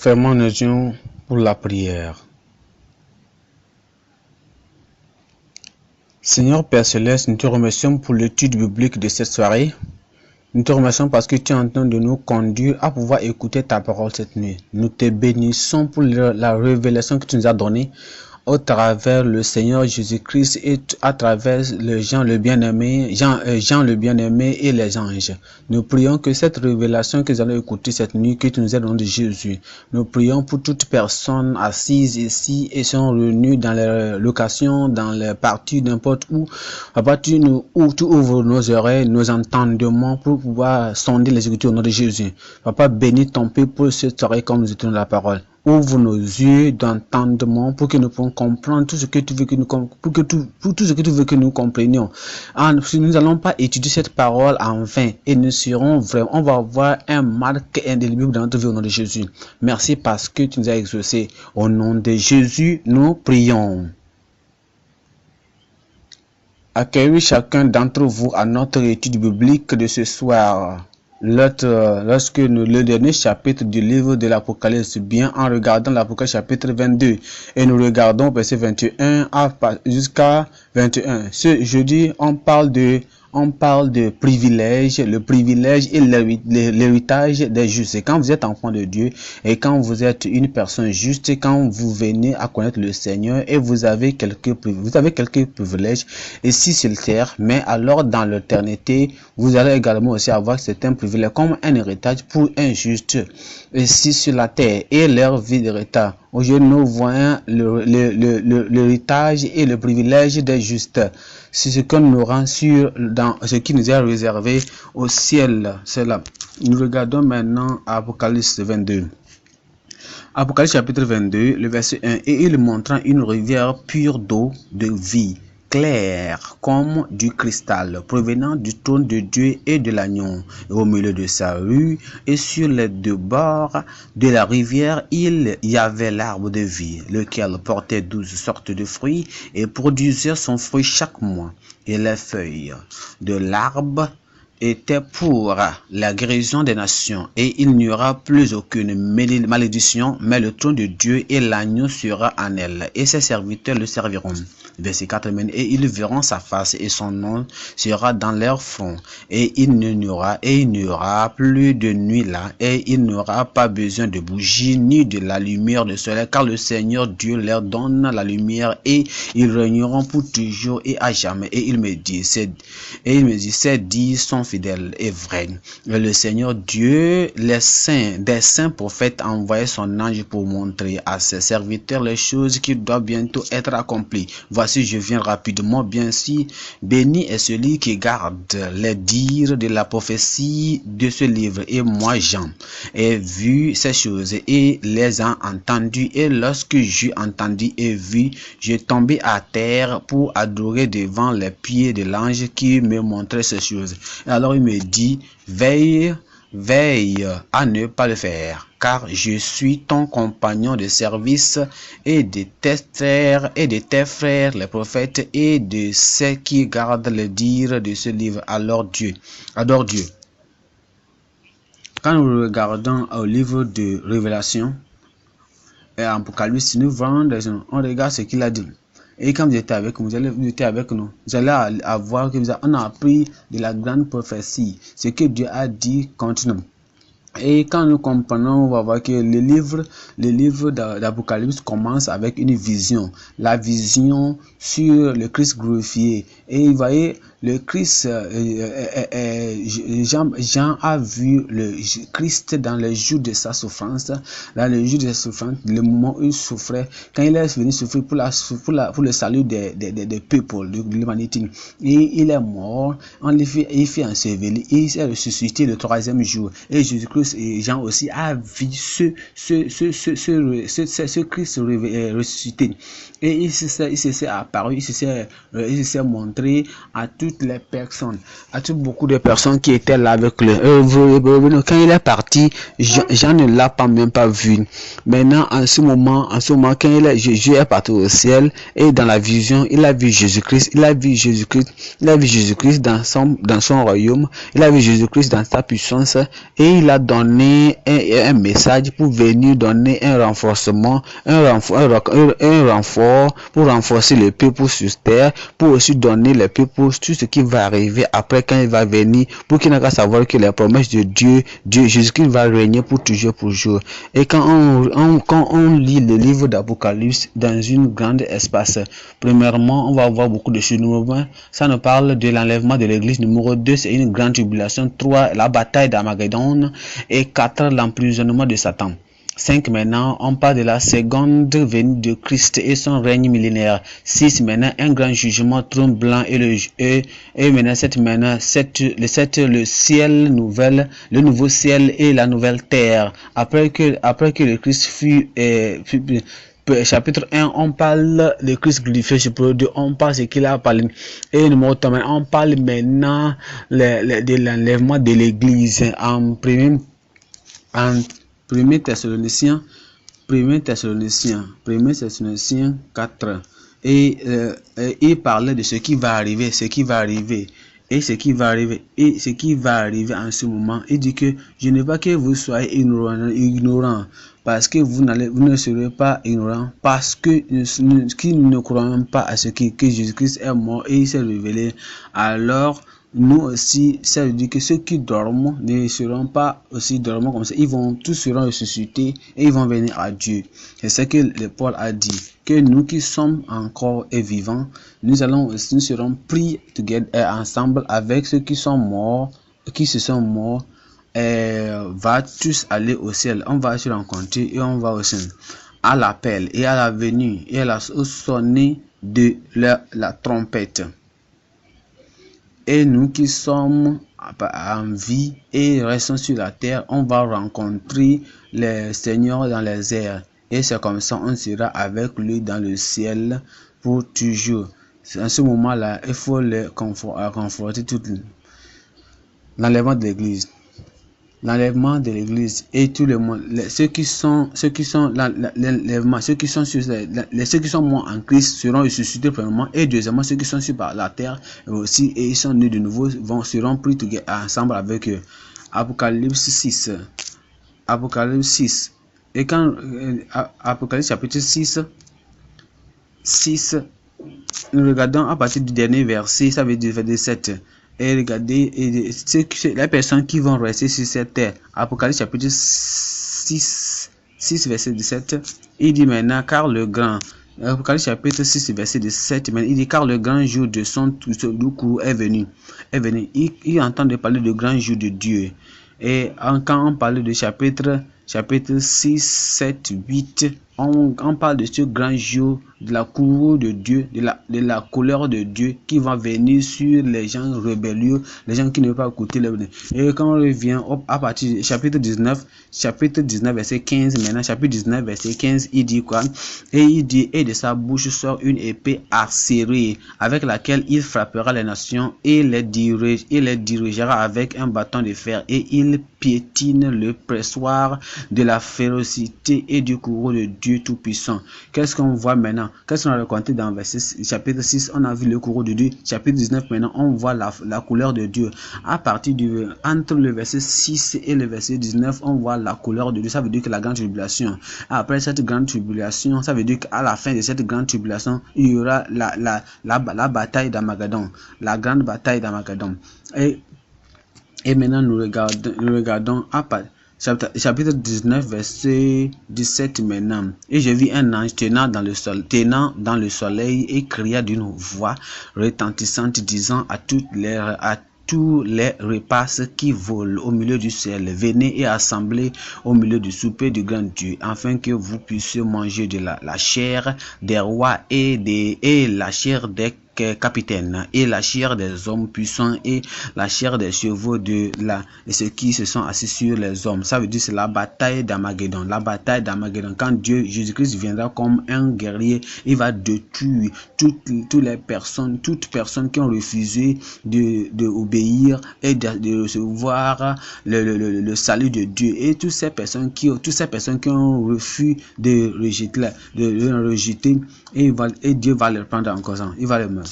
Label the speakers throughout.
Speaker 1: Fermons nos yeux pour la prière. Seigneur Père Céleste, nous te remercions pour l'étude biblique de cette soirée. Nous te remercions parce que tu es en train de nous conduire à pouvoir écouter ta parole cette nuit. Nous te bénissons pour la révélation que tu nous as donnée au travers le Seigneur Jésus-Christ et à travers le Jean le bien-aimé, Jean le bien-aimé et les anges. Nous prions que cette révélation que nous allons écouter cette nuit, que tu nous aides au nom de Jésus. Nous prions pour toute personne assise ici et sont revenues dans les locations, dans les parties, n'importe où. Papa, tu ouvres nos oreilles, nos entendements pour pouvoir sonder les Écritures au nom de Jésus. Papa, bénis ton peuple pour cette soirée comme nous étudions la parole. Ouvre nos yeux d'entendement pour que nous puissions comprendre tout ce que tu veux que nous tout ce que tu veux que nous comprenions. Si nous n'allons pas étudier cette parole en vain et nous serons vraiment, on va avoir un marque indélébile dans notre vie au nom de Jésus. Merci parce que tu nous as exaucés. Au nom de Jésus, nous prions. Accueillez chacun d'entre vous à notre étude biblique de ce soir. Lorsque le dernier chapitre du livre de l'Apocalypse, bien en regardant l'Apocalypse chapitre 22 et nous regardons verset 21 jusqu'à 21. Ce jeudi, on parle de privilège, le privilège et l'héritage des justes. Et quand vous êtes enfant de Dieu et quand vous êtes une personne juste, quand vous venez à connaître le Seigneur et vous avez quelques privilèges ici sur la terre, mais alors dans l'éternité, vous allez également aussi avoir certains privilèges comme un héritage pour un juste ici sur la terre et leur vie d'héritage. Aujourd'hui, nous voyons l'héritage et le privilège des justes. C'est ce qu'on nous rend sur dans ce qui nous est réservé au ciel. C'est là. Nous regardons maintenant Apocalypse 22. Apocalypse chapitre 22, le verset 1. Et il montra une rivière pure d'eau de vie, claire comme du cristal, provenant du trône de Dieu et de l'agneau. Au milieu de sa rue et sur les deux bords de la rivière, il y avait l'arbre de vie, lequel portait 12 sortes de fruits et produisait son fruit chaque mois. Et les feuilles de l'arbre était pour la guérison des nations, et il n'y aura plus aucune malédiction, mais le trône de Dieu et l'agneau sera en elle, et ses serviteurs le serviront. Verset 4, et ils verront sa face, et son nom sera dans leur front, et il n'y aura plus de nuit là, et il n'aura pas besoin de bougies, ni de la lumière du soleil, car le Seigneur Dieu leur donne la lumière, et ils régneront pour toujours et à jamais. Et il me dit, ces dix sont fidèles et vrais. Et le Seigneur Dieu, des saints prophètes, a envoyé son ange pour montrer à ses serviteurs les choses qui doivent bientôt être accomplies. Voici, je viens rapidement, bien si béni est celui qui garde les dires de la prophétie de ce livre. Et moi, Jean, ai vu ces choses et les ai entendues. Et lorsque j'ai entendu et vu, j'ai tombé à terre pour adorer devant les pieds de l'ange qui me montrait ces choses. Et alors il me dit, veille à ne pas le faire, car je suis ton compagnon de service et de tes frères les prophètes et de ceux qui gardent le dire de ce livre. Alors adore Dieu. Quand nous regardons au livre de Révélation et Apocalypse, nous voyons on regarde ce qu'il a dit. Et quand vous étiez avec nous, vous allez avoir que on a appris de la grande prophétie, ce que Dieu a dit continuellement. Et quand nous comprenons, on va voir que le livre d'Apocalypse commence avec une vision, la vision sur le Christ glorifié. Et vous voyez, le Christ, Jean a vu le Christ dans les jours de sa souffrance, dans les jours de sa souffrance, le moment où il souffrait, quand il est venu souffrir pour le salut des peuples, de l'humanité. Et il est mort, il fait ensevelir, et il s'est ressuscité le troisième jour. Et Jésus-Christ et Jean aussi a vu ce Christ ressuscité. Et il s'est apparu, il s'est montré à tous toutes les personnes, à beaucoup de personnes qui étaient là avec lui. Quand il est parti, Jean ne l'a pas même pas vu. Maintenant, en ce moment, quand Jésus est parti au ciel et dans la vision, il a vu Jésus-Christ, il a vu Jésus-Christ dans son royaume, il a vu Jésus-Christ dans sa puissance et il a donné un message pour venir donner un renforcement, un renfort pour renforcer le peuple sur terre, pour aussi donner le peuple tout ce qui va arriver après quand il va venir, pour qu'il n'a qu'à savoir que les promesses de Dieu, Jésus-Christ va régner pour toujours, pour jour. Et quand on lit le livre d'Apocalypse dans une grande espace, premièrement, on va voir beaucoup de choses. Numéro 1, ça nous parle de l'enlèvement de l'église. Numéro 2, c'est une grande tribulation. 3, la bataille d'Armageddon. Et 4, l'emprisonnement de Satan. 5, maintenant, on parle de la seconde venue de Christ et son règne millénaire. 6, maintenant, un grand jugement, trône blanc et maintenant, 7, le ciel nouvelle, le nouveau ciel et la nouvelle terre. Après que le Christ fut chapitre 1, on parle de Christ glorifié. Chapitre 2, on parle ce qu'il a parlé. Et numéro 3, on parle maintenant de l'enlèvement de l'église en premier Thessaloniciens 4. Et il parlait de ce qui va arriver, et ce qui va arriver en ce moment. Il dit que je ne veux pas que vous soyez ignorants, parce que vous ne serez pas ignorants, parce que qui ne croient pas à ce que Jésus-Christ est mort et il s'est révélé. Alors nous aussi, ça veut dire que ceux qui dorment ne seront pas aussi dormants comme ça. Tous seront ressuscités et ils vont venir à Dieu. C'est ce que Paul a dit, que nous qui sommes encore et vivants, nous serons pris ensemble avec ceux qui sont morts, qui se sont morts, va tous aller au ciel. On va se rencontrer et on va au ciel. À l'appel et à la venue et à la sonner de la trompette. Et nous qui sommes en vie et restons sur la terre, on va rencontrer le Seigneur dans les airs. Et c'est comme ça on sera avec lui dans le ciel pour toujours. En ce moment-là, il faut les conforter tout l'enlèvement de l'église. L'enlèvement de l'église et tout le monde, ceux qui sont l'enlèvement, ceux qui sont morts en Christ seront ressuscités premièrement, et deuxièmement ceux qui sont sur la terre aussi et ils sont nés de nouveau seront pris ensemble avec eux. Apocalypse 6 et quand Apocalypse chapitre 6, nous regardons à partir du dernier verset, ça veut dire verset 7. Et regardez, les personnes qui vont rester sur cette terre. Apocalypse chapitre 6 verset 17. Il dit maintenant, car le grand. Apocalypse chapitre 6 verset 17. Il dit, car le grand jour de son courroux est venu. Il entend de parler du grand jour de Dieu. Et quand on parle de chapitre 6, 7, 8, on parle de ce grand jour, de la cour de Dieu, de la colère de Dieu qui va venir sur les gens rebellieux, les gens qui ne veulent pas écouter le. Et quand on revient à partir du chapitre 19 verset 15, maintenant chapitre 19 verset 15, il dit quoi? Et il dit, et de sa bouche sort une épée acérée, avec laquelle il frappera les nations et les dirigera avec un bâton de fer, et il piétine le pressoir de la férocité et du courroux de Dieu Tout-Puissant. Qu'est-ce qu'on voit maintenant? Qu'est-ce qu'on a raconté dans chapitre 6? On a vu le courroux de Dieu. Chapitre 19, maintenant, on voit la couleur de Dieu. Entre le verset 6 et le verset 19, on voit la couleur de Dieu. Ça veut dire que la grande tribulation. Après cette grande tribulation, ça veut dire qu'à la fin de cette grande tribulation, il y aura la bataille d'Armageddon. La grande bataille d'Armageddon. Et maintenant, nous regardons à chapitre 19, verset 17 maintenant. Et je vis un ange tenant dans le soleil et cria d'une voix retentissante, disant à tous les rapaces qui volent au milieu du ciel, venez et assemblez au milieu du souper du grand Dieu, afin que vous puissiez manger de la chair des rois et la chair des capitaines, et la chair des hommes puissants, et la chair des chevaux et ceux qui se sont assis sur les hommes. Ça veut dire c'est la bataille d'Armageddon. La bataille d'Armageddon, quand Dieu, Jésus-Christ viendra comme un guerrier, il va détruire toutes les personnes, toutes personnes qui ont refusé de obéir et de recevoir le salut de Dieu, et toutes ces personnes qui ont refusé de rejeter, et Dieu va les prendre en cause. Il va les mettre.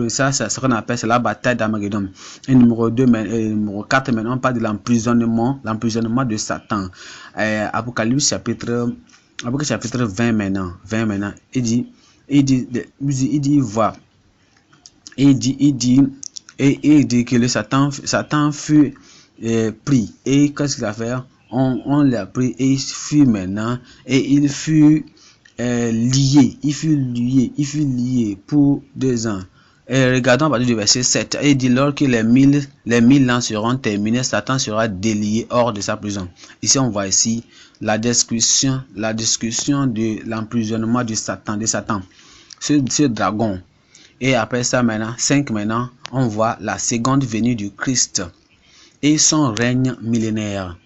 Speaker 1: Ça c'est ce qu'on appelle, c'est la bataille d'Armageddon. Et numéro 4, maintenant on parle de l'emprisonnement de Satan. Apocalypse chapitre 20 maintenant. Il dit voir. Il dit que le Satan fut pris. Et qu'est-ce qu'il a fait? On l'a pris et il fut maintenant, et il fut lié. Il fut lié pour 2 ans. Et regardons à partir du verset 7. Il dit, lorsque les 1000 ans seront terminés, Satan sera délié hors de sa prison. Ici, on voit ici la description de l'emprisonnement de Satan, ce dragon. Et après ça, maintenant, 5 maintenant, on voit la seconde venue du Christ et son règne millénaire.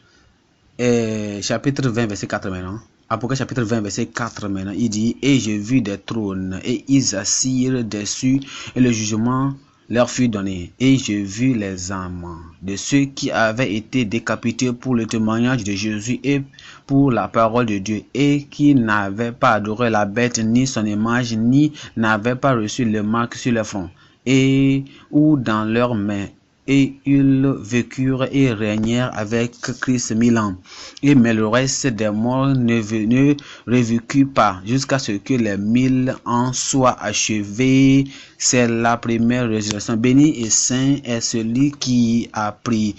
Speaker 1: Chapitre 20, verset 4 maintenant. Apocalypse chapitre 20, verset 4 maintenant. Il dit, et j'ai vu des trônes, et ils assirent dessus, et le jugement leur fut donné. Et j'ai vu les âmes de ceux qui avaient été décapités pour le témoignage de Jésus et pour la parole de Dieu, et qui n'avaient pas adoré la bête ni son image, ni n'avaient pas reçu le marque sur le front et ou dans leurs mains. Et ils vécurent et régnèrent avec Christ 1000 ans. Mais le reste des morts ne revécut pas jusqu'à ce que les 1000 ans soient achevés. C'est la première résurrection. Béni et saint est celui qui a pris,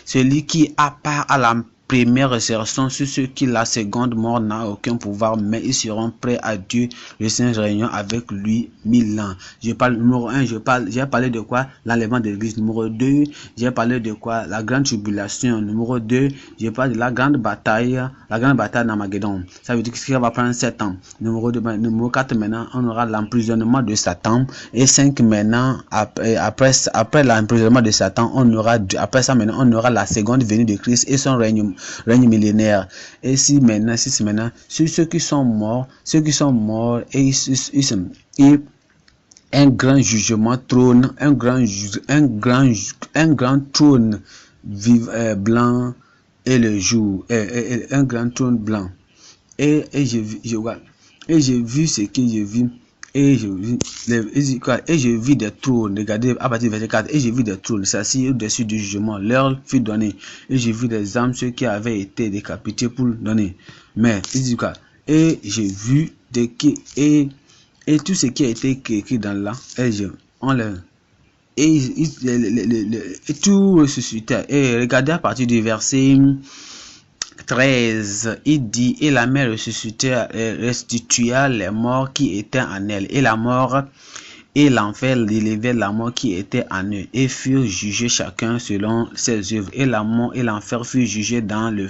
Speaker 1: celui qui a part à la première résurrection. Sur ceux qui la seconde mort n'a aucun pouvoir, mais ils seront prêts à Dieu, le Saint réunion avec lui 1000 ans. Je parle numéro 1, j'ai parlé de quoi? L'enlèvement de l'église. Numéro 2, j'ai parlé de quoi? La grande tribulation. Numéro 2, j'ai parlé de la grande bataille d'Armageddon. Ça veut dire que ça va prendre 7 ans. Numéro 4 maintenant, on aura l'emprisonnement de Satan. Et 5 maintenant, après l'emprisonnement de Satan, après ça maintenant, on aura la seconde venue de Christ et son règne millénaire. Et 6 maintenant, sur ceux qui sont morts, et un grand jugement trône, un grand trône blanc, et le jour, un grand trône blanc. Et j'ai vu ce que j'ai vu. Et je vis des trônes. Regardez à partir du verset 4. Et j'ai vu des trônes s'assis au-dessus du jugement. Leur fut donné. Et j'ai vu des âmes, ceux qui avaient été décapités pour donner. Mais il dit quoi? Et j'ai vu et tout ce qui a été écrit dans là. Et tout ressuscité. Et regardez à partir du verset 13, il dit, et la mer restitua les morts qui étaient en elle, et la mort et l'enfer élevait la mort qui était en eux, et furent jugés chacun selon ses œuvres. Et la mort et l'enfer furent jugés dans le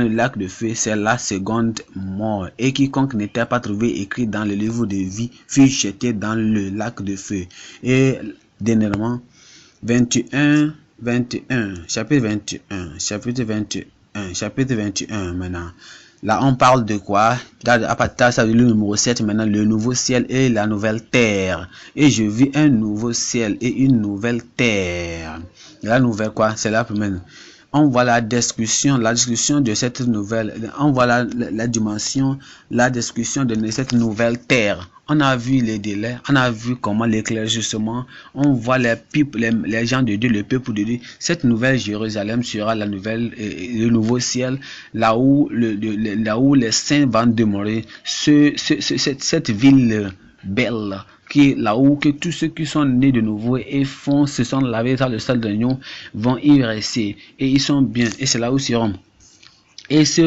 Speaker 1: lac de feu. C'est la seconde mort. Et quiconque n'était pas trouvé écrit dans le livre de vie fut jeté dans le lac de feu. Et dernièrement, chapitre 21 maintenant. Là, on parle de quoi? À partir du numéro 7, maintenant, le nouveau ciel et la nouvelle terre. Et je vis un nouveau ciel et une nouvelle terre. La nouvelle quoi? C'est la première. On voit la description de cette nouvelle. On voit la dimension, la description de cette nouvelle terre. On a vu les délais, on a vu comment l'éclaircissement, on voit les gens de Dieu, le peuple de Dieu. Cette nouvelle Jérusalem sera le nouveau ciel, là où les saints vont demeurer. Cette ville belle, qui est là où que tous ceux qui sont nés de nouveau et se sont lavés dans le sang de l'agneau vont y rester, et ils sont bien, et c'est là où ils seront. Et ce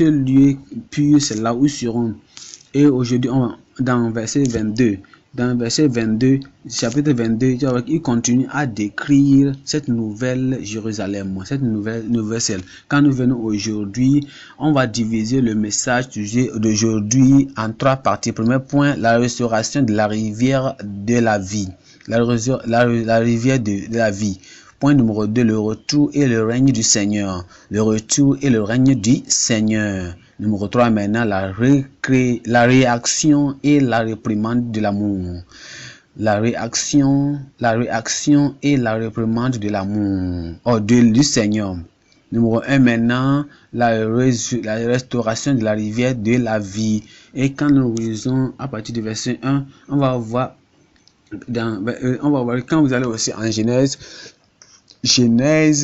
Speaker 1: lieu pur, c'est là où ils seront. Et aujourd'hui, dans verset 22, dans le verset 22, chapitre 22, il continue à décrire cette nouvelle Jérusalem, cette nouvelle ciel. Quand nous venons aujourd'hui, on va diviser le message d'aujourd'hui en 3 parties. Premier point, la restauration de la rivière de la vie. La rivière de la vie. Point numéro 2, le retour et le règne du Seigneur. Le retour et le règne du Seigneur. Numéro 3, maintenant, la réaction et la réprimande de l'amour. La réaction et la réprimande de l'amour du Seigneur. Numéro 1, maintenant, la restauration de la rivière de la vie. Et quand nous lisons à partir du verset 1, on va voir quand vous allez aussi en Genèse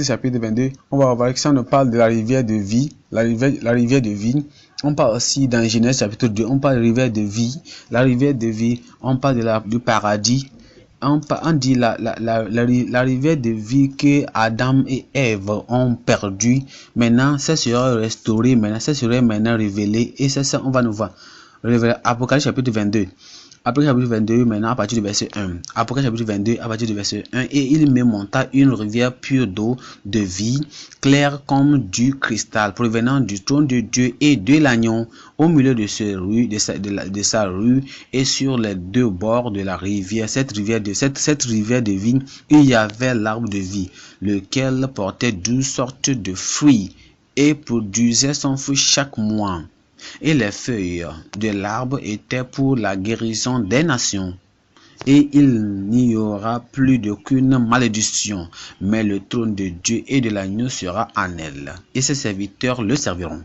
Speaker 1: chapitre 22, on va voir que ça nous parle de la rivière de vie, la rivière de vie. On parle aussi dans Genèse chapitre 2, on parle de la rivière de vie, la rivière de vie, on parle du paradis. On dit la rivière de vie que Adam et Ève ont perdu. Maintenant, ça sera restauré, maintenant, ça sera maintenant révélé. Et ça, on va nous voir. Apocalypse chapitre 22. Apocalypse chapitre 22, maintenant à partir du verset 1. Apocalypse chapitre 22, à partir du verset 1. Et il me monta une rivière pure d'eau de vie, claire comme du cristal, provenant du trône de Dieu et de l'agneau, au milieu de sa rue et sur les 2 bords de la rivière. Cette rivière de vie, il y avait l'arbre de vie, lequel portait 12 sortes de fruits et produisait son fruit chaque mois. Et les feuilles de l'arbre étaient pour la guérison des nations. Et il n'y aura plus d'aucune malédiction, mais le trône de Dieu et de l'agneau sera en elle, et ses serviteurs le serviront.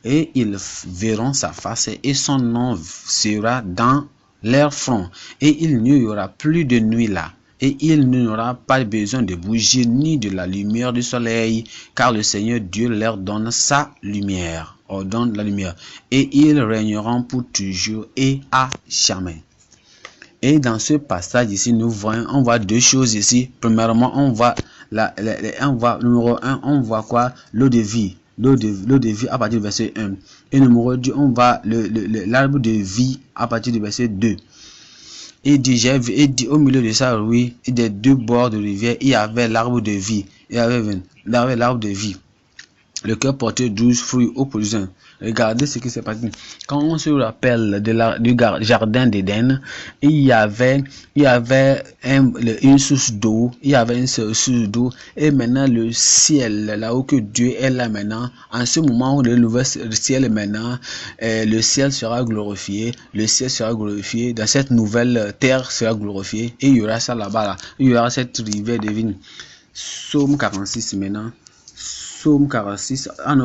Speaker 1: Et ils verront sa face, et son nom sera dans leur front, et il n'y aura plus de nuit là. Et il n'aura pas besoin de bougies ni de la lumière du soleil, car le Seigneur Dieu leur donne sa lumière. Ordonne la lumière. Et ils régneront pour toujours et à jamais. Et dans ce passage ici, on voit 2 choses ici. Premièrement, on voit numéro 1, on voit quoi? L'eau de vie. L'eau de vie à partir du verset 1. Et numéro 2, on voit l'arbre de vie à partir du verset 2. Et dit au milieu de ça, oui, et des 2 bords de rivière, il y avait l'arbre de vie. Il y avait l'arbre de vie. Le cœur portait 12 fruits au produisant. Regardez ce qui s'est passé. Quand on se rappelle du jardin d'Éden, il y avait une source d'eau. Il y avait une source d'eau. Et maintenant, le ciel, là-haut que Dieu est là maintenant, en ce moment où le nouveau ciel est maintenant, le ciel sera glorifié. Le ciel sera glorifié. Dans cette nouvelle terre sera glorifié. Et il y aura ça là-bas. Là. Il y aura cette rivière divine. Psaume 46 maintenant. Psaume 46, on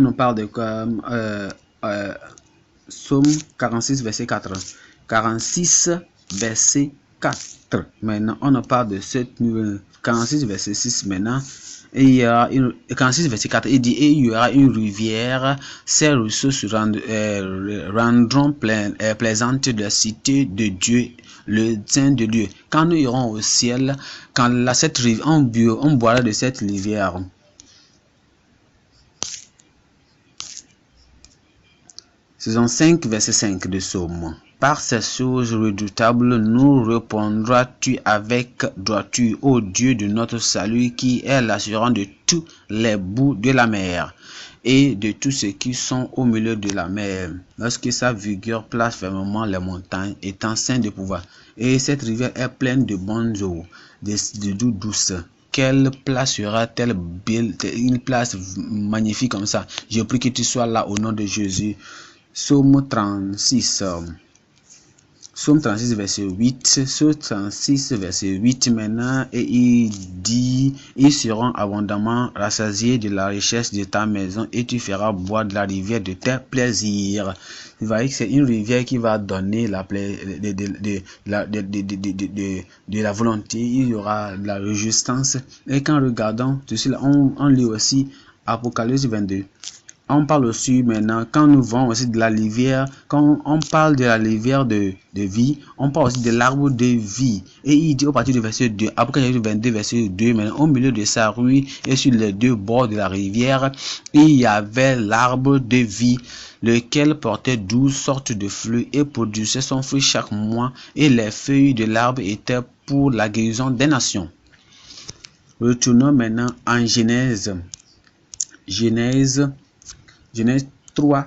Speaker 1: nous parle de Psaume 46, verset 4. 46, verset 4. Maintenant, on nous parle de cette nouvelle. 46, verset 6 maintenant. Et il y aura 46, verset 4. Il dit, et il y aura une rivière, ses ressources rendront plaisante de la cité de Dieu, le Saint de Dieu. Quand nous irons au ciel, cette rivière, on boira de cette rivière. Saison 5, verset 5 de Psaume. Par ces choses redoutables, nous répondras-tu avec droiture, ô Dieu de notre salut, qui est l'assurant de tous les bouts de la mer et de tous ceux qui sont au milieu de la mer, lorsque sa vigueur place fermement les montagnes, étant saint de pouvoir. Et cette rivière est pleine de bonnes eaux, d'eau douce. Quelle place sera-t-elle belle, une place magnifique comme ça. Je prie que tu sois là au nom de Jésus. Psaume 36. Psaume 36, verset 8. Psaume 36, verset 8 maintenant. Et il dit, ils seront abondamment rassasiés de la richesse de ta maison et tu feras boire de la rivière de tes plaisirs. Vous voyez que c'est une rivière qui va donner de la volonté. Il y aura de la résistance. Et quand regardons, on lit aussi Apocalypse 22. On parle aussi maintenant, quand nous voyons aussi de la rivière, quand on parle de la rivière de vie, on parle aussi de l'arbre de vie. Et il dit au partir du verset 2, Apocalypse 22, verset 2, maintenant, au milieu de sa rue et sur les deux bords de la rivière, il y avait l'arbre de vie, lequel portait 12 sortes de fruits et produisait son fruit chaque mois, et les feuilles de l'arbre étaient pour la guérison des nations. Retournons maintenant en Genèse. Genèse 3,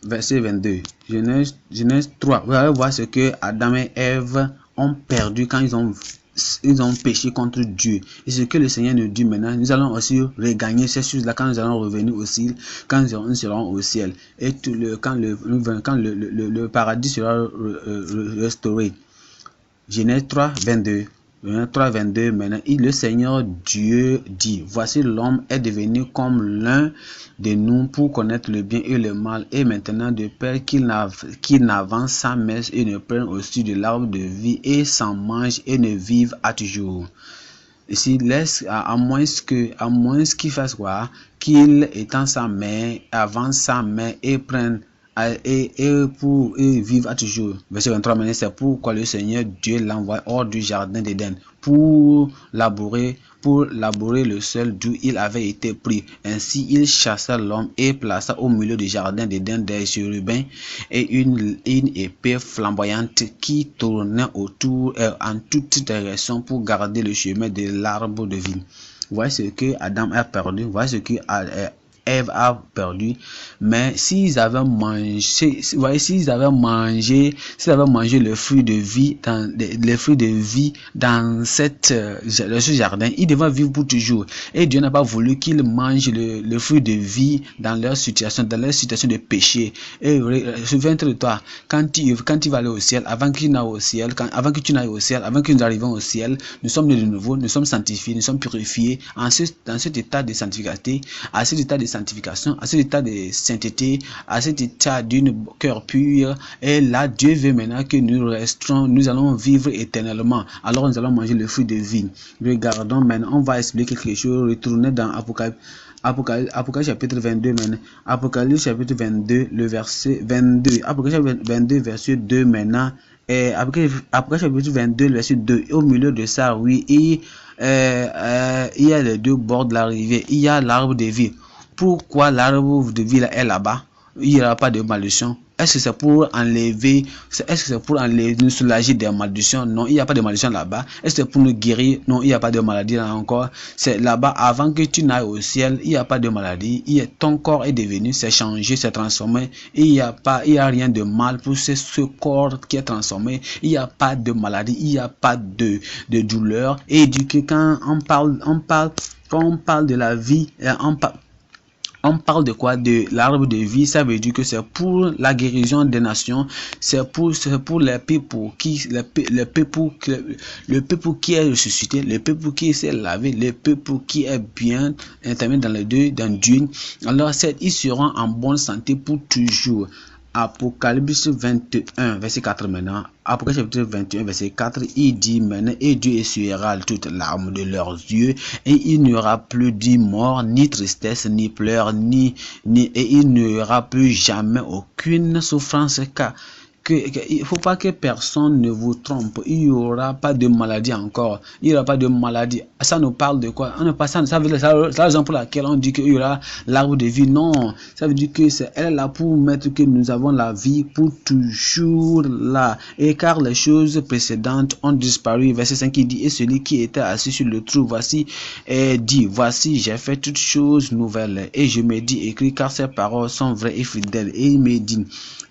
Speaker 1: verset 22. Genèse 3. Vous allez voir ce que Adam et Ève ont perdu quand ils ont péché contre Dieu. Et ce que le Seigneur nous dit maintenant, nous allons aussi regagner ces choses-là quand nous allons revenir au ciel, quand nous serons au ciel. Et quand le paradis sera restauré. Genèse 3, 22. 3,22, maintenant, le Seigneur Dieu dit, voici l'homme est devenu comme l'un de nous pour connaître le bien et le mal, et maintenant de peur qu'il n'avance sa messe et ne prenne aussi de l'arbre de vie et s'en mange et ne vive à toujours. Ici, à moins qu'il fasse quoi, qu'il étend sa main, avance sa main et prenne et vivre à toujours. Verset 23, c'est pourquoi le Seigneur Dieu l'envoie hors du jardin d'Éden pour labourer le sol d'où il avait été pris. Ainsi il chassa l'homme et plaça au milieu du jardin d'Éden des chérubins et une épée flamboyante qui tournait autour en toute direction pour garder le chemin de l'arbre de vie. Voici ce que Adam a perdu, voici ce que Ève a perdu, mais s'ils avaient mangé le fruit de vie dans ce jardin, ils devaient vivre pour toujours. Et Dieu n'a pas voulu qu'ils mangent le fruit de vie dans leur situation de péché. Et souviens-toi de toi, quand tu vas aller au ciel, avant que tu n'ailles au ciel, avant que nous arrivions au ciel, nous sommes nés de nouveau, nous sommes sanctifiés, nous sommes purifiés dans cet état de sanctification, à cet état de sainteté, à cet état d'un cœur pur. Et là, Dieu veut maintenant que nous allons vivre éternellement. Alors nous allons manger le fruit de vie. Regardons maintenant, on va expliquer quelque chose. Retournez dans Apocalypse chapitre 22 maintenant. Apocalypse chapitre 22, le verset 22. Apocalypse 22, verset 2 maintenant. Apocalypse chapitre 22, le verset 2. Au milieu de ça, oui, il y a les deux bords de la rivière. Il y a l'arbre de vie. Pourquoi l'arbre de vie est là-bas? Il n'y aura pas de malédiction. Est-ce que c'est pour nous soulager des malédictions? Non, il n'y a pas de malédiction là-bas. Est-ce que c'est pour nous guérir? Non, il n'y a pas de maladie là encore. C'est là-bas, avant que tu n'ailles au ciel, il n'y a pas de maladie. Ton corps est devenu, c'est changé, c'est transformé. Il n'y a rien de mal pour ce corps qui est transformé. Il n'y a pas de maladie, il n'y a pas de douleur. Et du coup, quand on parle de la vie, on parle de quoi? De l'arbre de vie. Ça veut dire que c'est pour la guérison des nations. C'est pour les peuples qui est ressuscité, le peuple qui s'est lavé, le peuple qui est bien intermis dans Dieu. Alors ils seront en bonne santé pour toujours. Apocalypse 21, verset 4 maintenant. Apocalypse 21, verset 4, il dit maintenant, et Dieu essuiera toutes larmes de leurs yeux, et il n'y aura plus de mort, ni tristesse, ni pleurs, et il n'y aura plus jamais aucune souffrance, car il ne faut pas que personne ne vous trompe. Il n'y aura pas de maladie encore. Il n'y aura pas de maladie. Ça nous parle de quoi? Ça veut dire la raison pour laquelle on dit qu'il y aura l'arbre de vie. Non, ça veut dire que elle est là pour mettre que nous avons la vie pour toujours là. Et car les choses précédentes ont disparu. Verset 5 qui dit, et celui qui était assis sur le trône, voici j'ai fait toutes choses nouvelles. Et je me dis, écrit, car ces paroles sont vraies et fidèles. Et il me dit,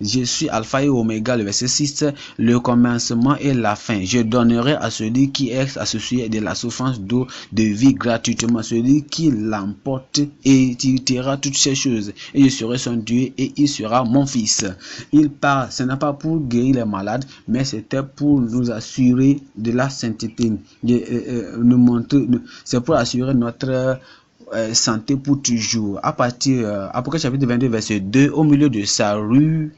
Speaker 1: je suis Alpha et Oméga, le verset 6, le commencement et la fin. Je donnerai à celui qui est associé de la souffrance d'eau de vie gratuitement. Celui qui l'emporte et héritera toutes ces choses. Et je serai son Dieu et il sera mon fils. Il part, ce n'est pas pour guérir les malades, mais c'était pour nous assurer de la sainteté. Nous montrer, c'est pour assurer notre santé pour toujours. À partir Apocalypse chapitre 22 verset 2, au milieu de sa rue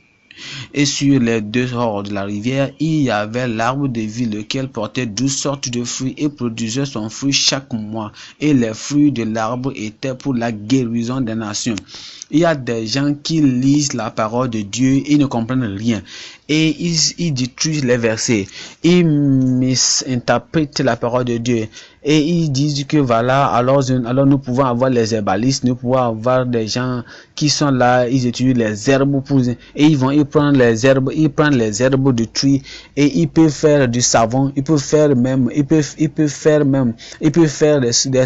Speaker 1: Et sur les deux bords de la rivière, il y avait l'arbre de vie, lequel portait 12 sortes de fruits et produisait son fruit chaque mois. Et les fruits de l'arbre étaient pour la guérison des nations. Il y a des gens qui lisent la parole de Dieu et ne comprennent rien. Et ils détruisent les versets. Ils misinterprètent la parole de Dieu. Et ils disent que voilà, alors nous pouvons avoir les herbalistes, nous pouvons avoir des gens qui sont là, ils utilisent les herbes et ils prennent les herbes, de tri et ils peuvent faire du savon, ils peuvent faire des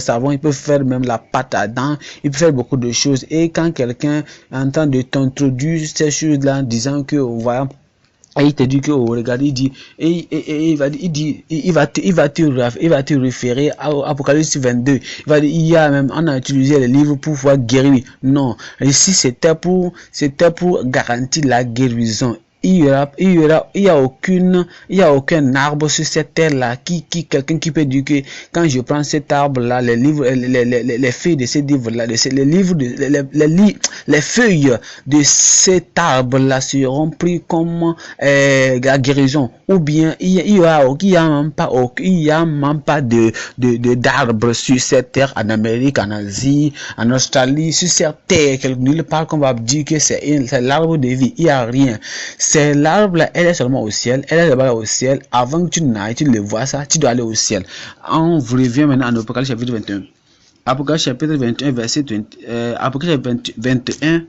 Speaker 1: savons, ils peuvent faire même la pâte à dents, ils peuvent faire beaucoup de choses. Et quand quelqu'un entend de t'introduire ces choses-là, disant que voilà, et il te dit que regarde, il dit, il va te référer à Apocalypse 22. Il va dire, il y a même, on a utilisé les livres pour pouvoir guérir. Non, ici c'était pour garantir la guérison. Il y a aucun arbre sur cette terre là quelqu'un qui peut dire que quand je prends cet arbre là, les livres, les feuilles de ces livres là, les feuilles de cet arbre là seront pris comme la guérison. Ou bien il y a même pas d'arbres sur cette terre, en Amérique, en Asie, en Australie, sur cette terre nulle part qu'on va dire que c'est l'arbre de vie. Il y a rien. C'est l'arbre là, elle est seulement au ciel, elle est là-bas au ciel. Avant que tu n'ailles, tu le vois ça, tu dois aller au ciel. On revient maintenant à Apocalypse chapitre 21. Apocalypse chapitre 21 verset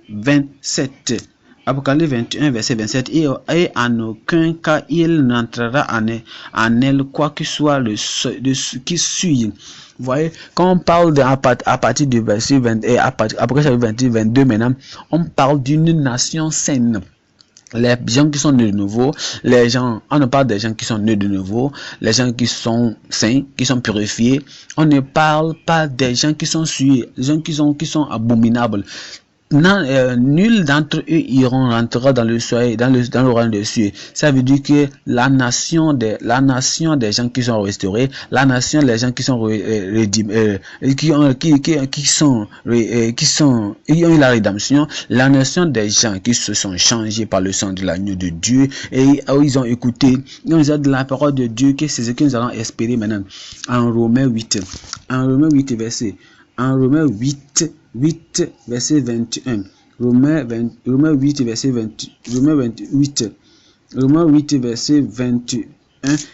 Speaker 1: 27. Apocalypse 21 verset 27. Et en aucun cas il n'entrera en elle quoi que soit de ce qui suit. Vous voyez, quand on parle à partir du verset 20 et Apocalypse chapitre 22 maintenant, on parle d'une nation saine. Les gens qui sont nés de nouveau, on ne parle des gens qui sont nés de nouveau, les gens qui sont saints, qui sont purifiés. On ne parle pas des gens qui sont souillés, les gens qui sont abominables. Non, nul d'entre eux rentrera dans le soleil, dans le royaume des cieux. Ça veut dire que la nation des gens qui sont restaurés, la nation des gens qui sont rédimés, qui ont eu la rédemption, la nation des gens qui se sont changés par le sang de l'agneau de Dieu et ils ont écouté, ils ont de la parole de Dieu, que c'est ce que nous allons espérer maintenant. En Romains 8 verset. En Romains 8 verset 21. Romains 8 verset 21.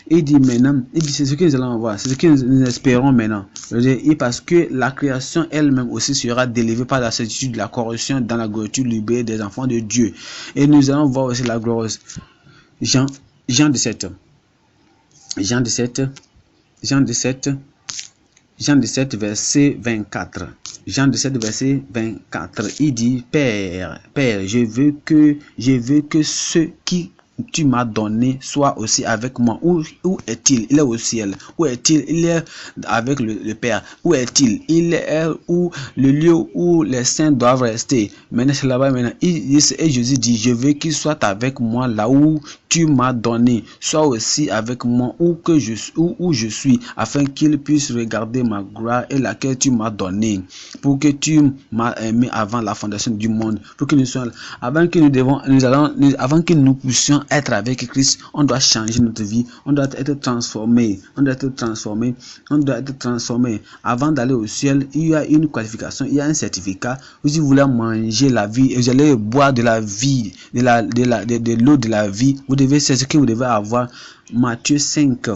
Speaker 1: Il dit maintenant, c'est ce que nous allons voir, c'est ce que nous espérons maintenant. Et parce que la création elle-même aussi sera délivrée par la certitude de la corruption dans la glorieux libérée des enfants de Dieu. Et nous allons voir aussi la gloire. Jean 17 verset 24. Jean 17 verset 24. Il dit, Père, je veux que ceux qui tu m'as donné soit aussi avec moi. Où est-il? Il est au ciel. Où est-il? Il est avec le Père. Où est-il? Il est où le lieu où les saints doivent rester. Maintenant, c'est là-bas maintenant. Et Jésus dit, je veux qu'il soit avec moi là où tu m'as donné, soit aussi avec moi où je suis, afin qu'il puisse regarder ma gloire et laquelle tu m'as donnée, pour que tu m'as aimé avant la fondation du monde, pour que nous soyons, avant que nous puissions être avec Christ, on doit changer notre vie, on doit être transformé, avant d'aller au ciel. Il y a une qualification, il y a un certificat. Si vous voulez manger la vie, vous allez boire de la vie, de l'eau de la vie, c'est ce que vous devez avoir. Matthieu 5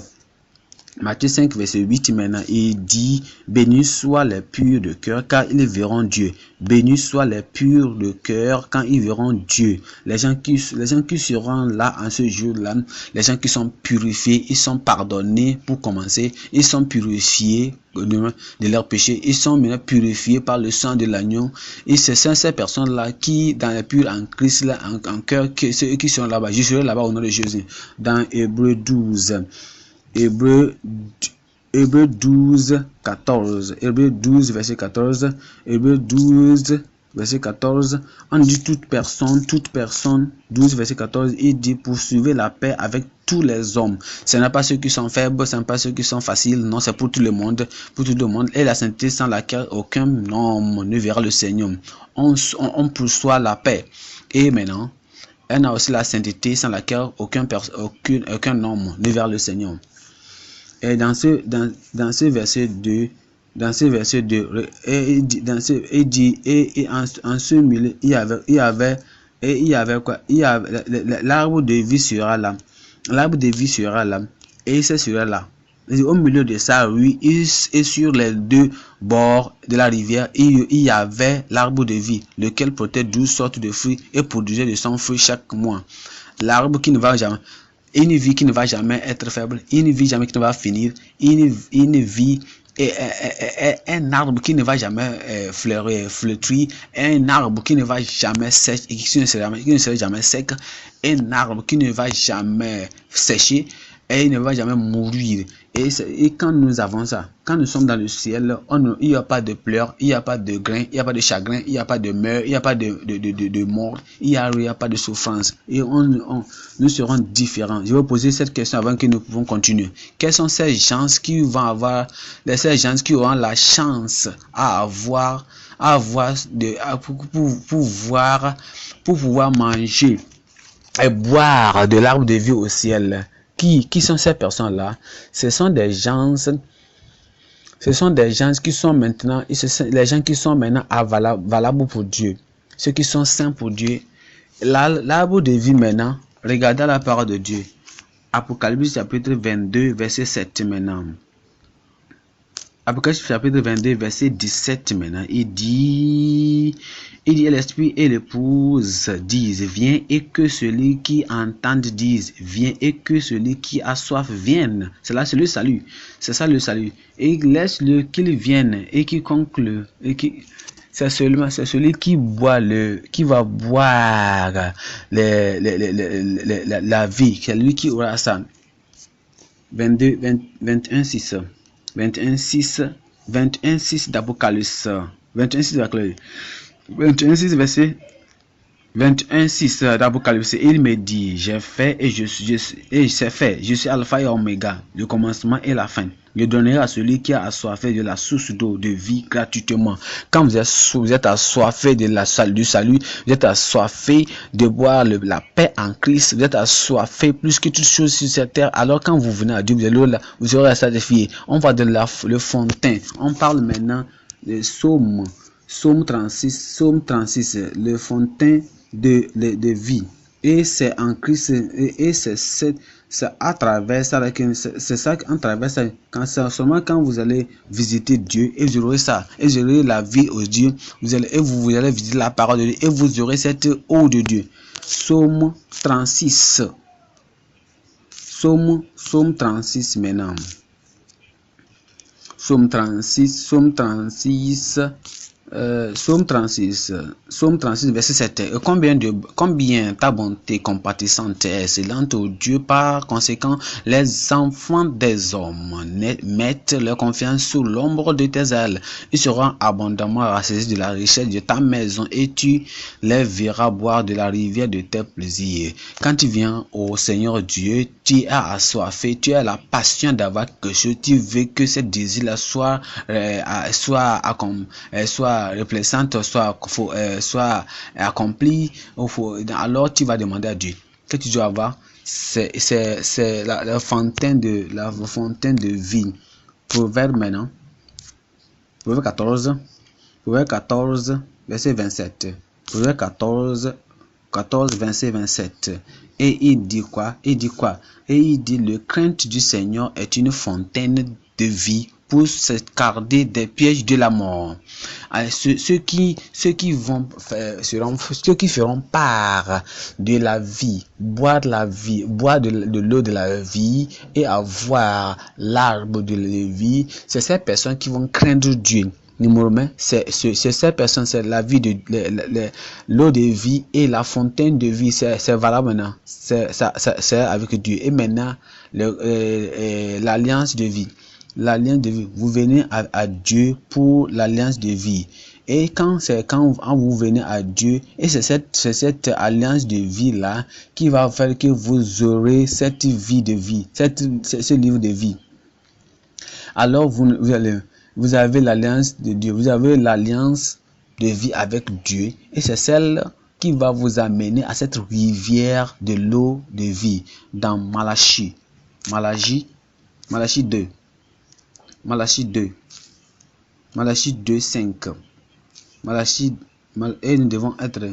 Speaker 1: verset 8 maintenant, il dit, bénis soient les purs de cœur, car ils verront Dieu. Bénis soient les purs de cœur, quand ils verront Dieu. Les gens qui seront là en ce jour-là, les gens qui sont purifiés, ils sont pardonnés pour commencer, ils sont purifiés de leurs péchés, ils sont maintenant purifiés par le sang de l'agneau. Et ce sont ces personnes-là qui, dans les purs en Christ, là, en cœur, ceux qui sont là-bas. Je serai là-bas au nom de Jésus. Dans Hébreux 12. Hébreux 12 verset 14. Hébreux 12 verset 14. On dit toute personne, 12 verset 14, il dit poursuivez la paix avec tous les hommes. Ce n'est pas ceux qui sont faibles, ce n'est pas ceux qui sont faciles, non, c'est pour tout le monde, et la sainteté sans laquelle aucun homme ne verra le Seigneur. On poursuit la paix. Et maintenant, Elle a aussi la sainteté sans laquelle aucun homme ne verra le Seigneur. Et dans ce verset 2, en ce milieu, il y avait quoi? Il y avait l'arbre de vie sera là. L'arbre de vie sera là. Et ce sera là. Au milieu de ça, oui, et sur les deux bords de la rivière, il y avait l'arbre de vie, lequel portait 12 sortes de fruits et produisait de son fruit chaque mois. L'arbre qui ne va jamais, une vie qui ne va jamais être faible, une vie jamais qui ne va finir, une vie un arbre qui ne va jamais flétrir, un arbre qui ne va jamais sèche, qui ne sera jamais sec, un arbre qui ne va jamais sécher et il ne va jamais mourir. Et quand nous avons ça, quand nous sommes dans le ciel, il n'y a pas de pleurs, il n'y a pas de grain, il n'y a pas de chagrin, il n'y a pas de meurtre, il n'y a pas de mort, il n'y a pas de souffrance. Et nous serons différents. Je vais poser cette question avant que nous pouvons continuer. Quels sont ces gens qui vont avoir, ces gens qui auront la chance pour pouvoir manger et boire de l'arbre de vie au ciel? Qui sont ces personnes-là? Ce sont des gens qui sont maintenant, les gens qui sont maintenant valables pour Dieu, ceux qui sont saints pour Dieu. L'arbre de vie maintenant, regardez la parole de Dieu. Apocalypse chapitre 22, verset 7 maintenant. Apocalypse chapitre 22, verset 17 maintenant. Il dit, l'esprit et l'épouse disent, viens, et que celui qui entende dise, viens, et que celui qui a soif vienne. C'est là, c'est le salut. C'est ça le salut. Et laisse-le qu'il vienne, et quiconque c'est celui qui va boire la vie. C'est lui qui aura ça. 21, 6 d'Apocalypse. 21, 6 verset 21, 6 d'Apocalypse. Il me dit, j'ai fait et je suis Alpha et Oméga, le commencement et la fin. Je donnerai à celui qui a assoiffé de la source d'eau de vie gratuitement. Quand vous êtes assoiffé du salut, vous êtes assoiffé de boire la paix en Christ, vous êtes assoiffé plus que toutes choses sur cette terre. Alors quand vous venez à Dieu, vous aurez satisfié. On va de le fontaine. On parle maintenant de Psaume 36, le fontaine de vie. Et c'est en Christ, et c'est à travers ça, c'est ça en travers ça, seulement quand vous allez visiter Dieu, et vous aurez ça, et vous aurez la vie au Dieu, vous allez visiter la parole de Dieu, et vous aurez cette eau de Dieu. Psaume 36 maintenant. Psaume 36, verset 7. Combien ta bonté compatissante est excellente, ô Dieu. Par conséquent, les enfants des hommes mettent leur confiance sous l'ombre de tes ailes. Ils seront abondamment rassasiés de la richesse de ta maison, et tu les verras boire de la rivière de tes plaisirs. Quand tu viens au Seigneur Dieu, tu as assoiffé, tu as la passion d'avoir quelque chose, tu veux que ce désir-là soit replaçante, soit accomplie, alors tu vas demander à Dieu. Que tu dois avoir, c'est la fontaine de vie. Proverbe maintenant. Proverbe 14, verset 27. Proverbe 14, verset 27. Et il dit quoi? Et il dit, le crainte du Seigneur est une fontaine de vie pour se garder des pièges de la mort. Ceux qui feront part de la vie, boire de la vie, boire de l'eau de la vie et avoir l'arbre de la vie, c'est ces personnes qui vont craindre Dieu. Numéro 1, c'est ces personnes, c'est la vie de l'eau de vie et la fontaine de vie, c'est valable maintenant, c'est avec Dieu. Et maintenant, l'alliance de vie. L'alliance de vie, vous venez à Dieu pour l'alliance de vie. Et quand vous venez à Dieu, et c'est cette alliance de vie là qui va faire que vous aurez cette vie de vie, ce livre de vie. Alors vous avez l'alliance de Dieu, vous avez l'alliance de vie avec Dieu, et c'est celle qui va vous amener à cette rivière de l'eau de vie. Dans Malachie 2, 5. Et nous devons être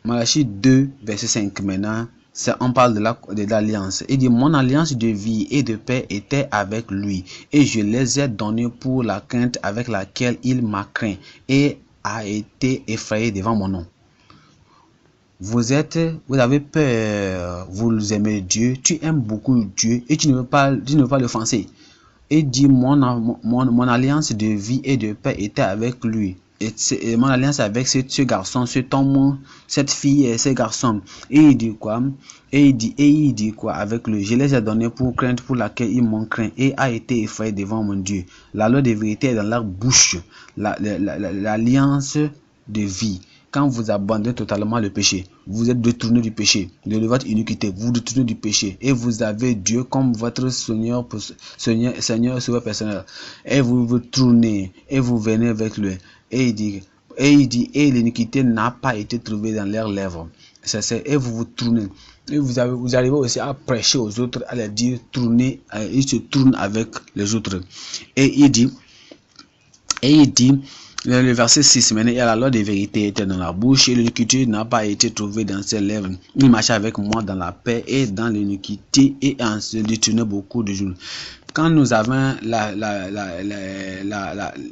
Speaker 1: Malachie 2, verset 5 maintenant. On parle de l'alliance. Il dit, mon alliance de vie et de paix était avec lui, et je les ai donnés pour la crainte avec laquelle il m'a craint et a été effrayé devant mon nom. Vous avez peur, vous aimez Dieu, tu aimes beaucoup Dieu et tu ne veux pas l'offenser. Et dit, mon alliance de vie et de paix était avec lui. Et mon alliance avec ce garçon, cet homme, cette fille et ce garçon. Et il dit quoi? Et il dit quoi avec lui? Je les ai donnés pour crainte pour laquelle ils m'ont craint et a été effrayé devant mon Dieu. La loi de vérité est dans leur bouche. L'alliance de vie. Quand vous abandonnez totalement le péché, vous êtes détourné du péché, de votre iniquité, vous détournez du péché et vous avez Dieu comme votre Seigneur Sauveur personnel. Et vous vous tournez et vous venez avec lui. Et il dit, et l'iniquité n'a pas été trouvée dans leurs lèvres. Et vous vous tournez. Et vous arrivez aussi à prêcher aux autres, à leur dire, tournez, ils se tournent avec les autres. Et il dit, le verset 6, maintenant, et la loi de vérité était dans la bouche, et l'iniquité n'a pas été trouvée dans ses lèvres. Il marchait avec moi dans la paix et dans l'iniquité, et en se détournait beaucoup de jours. Quand nous avons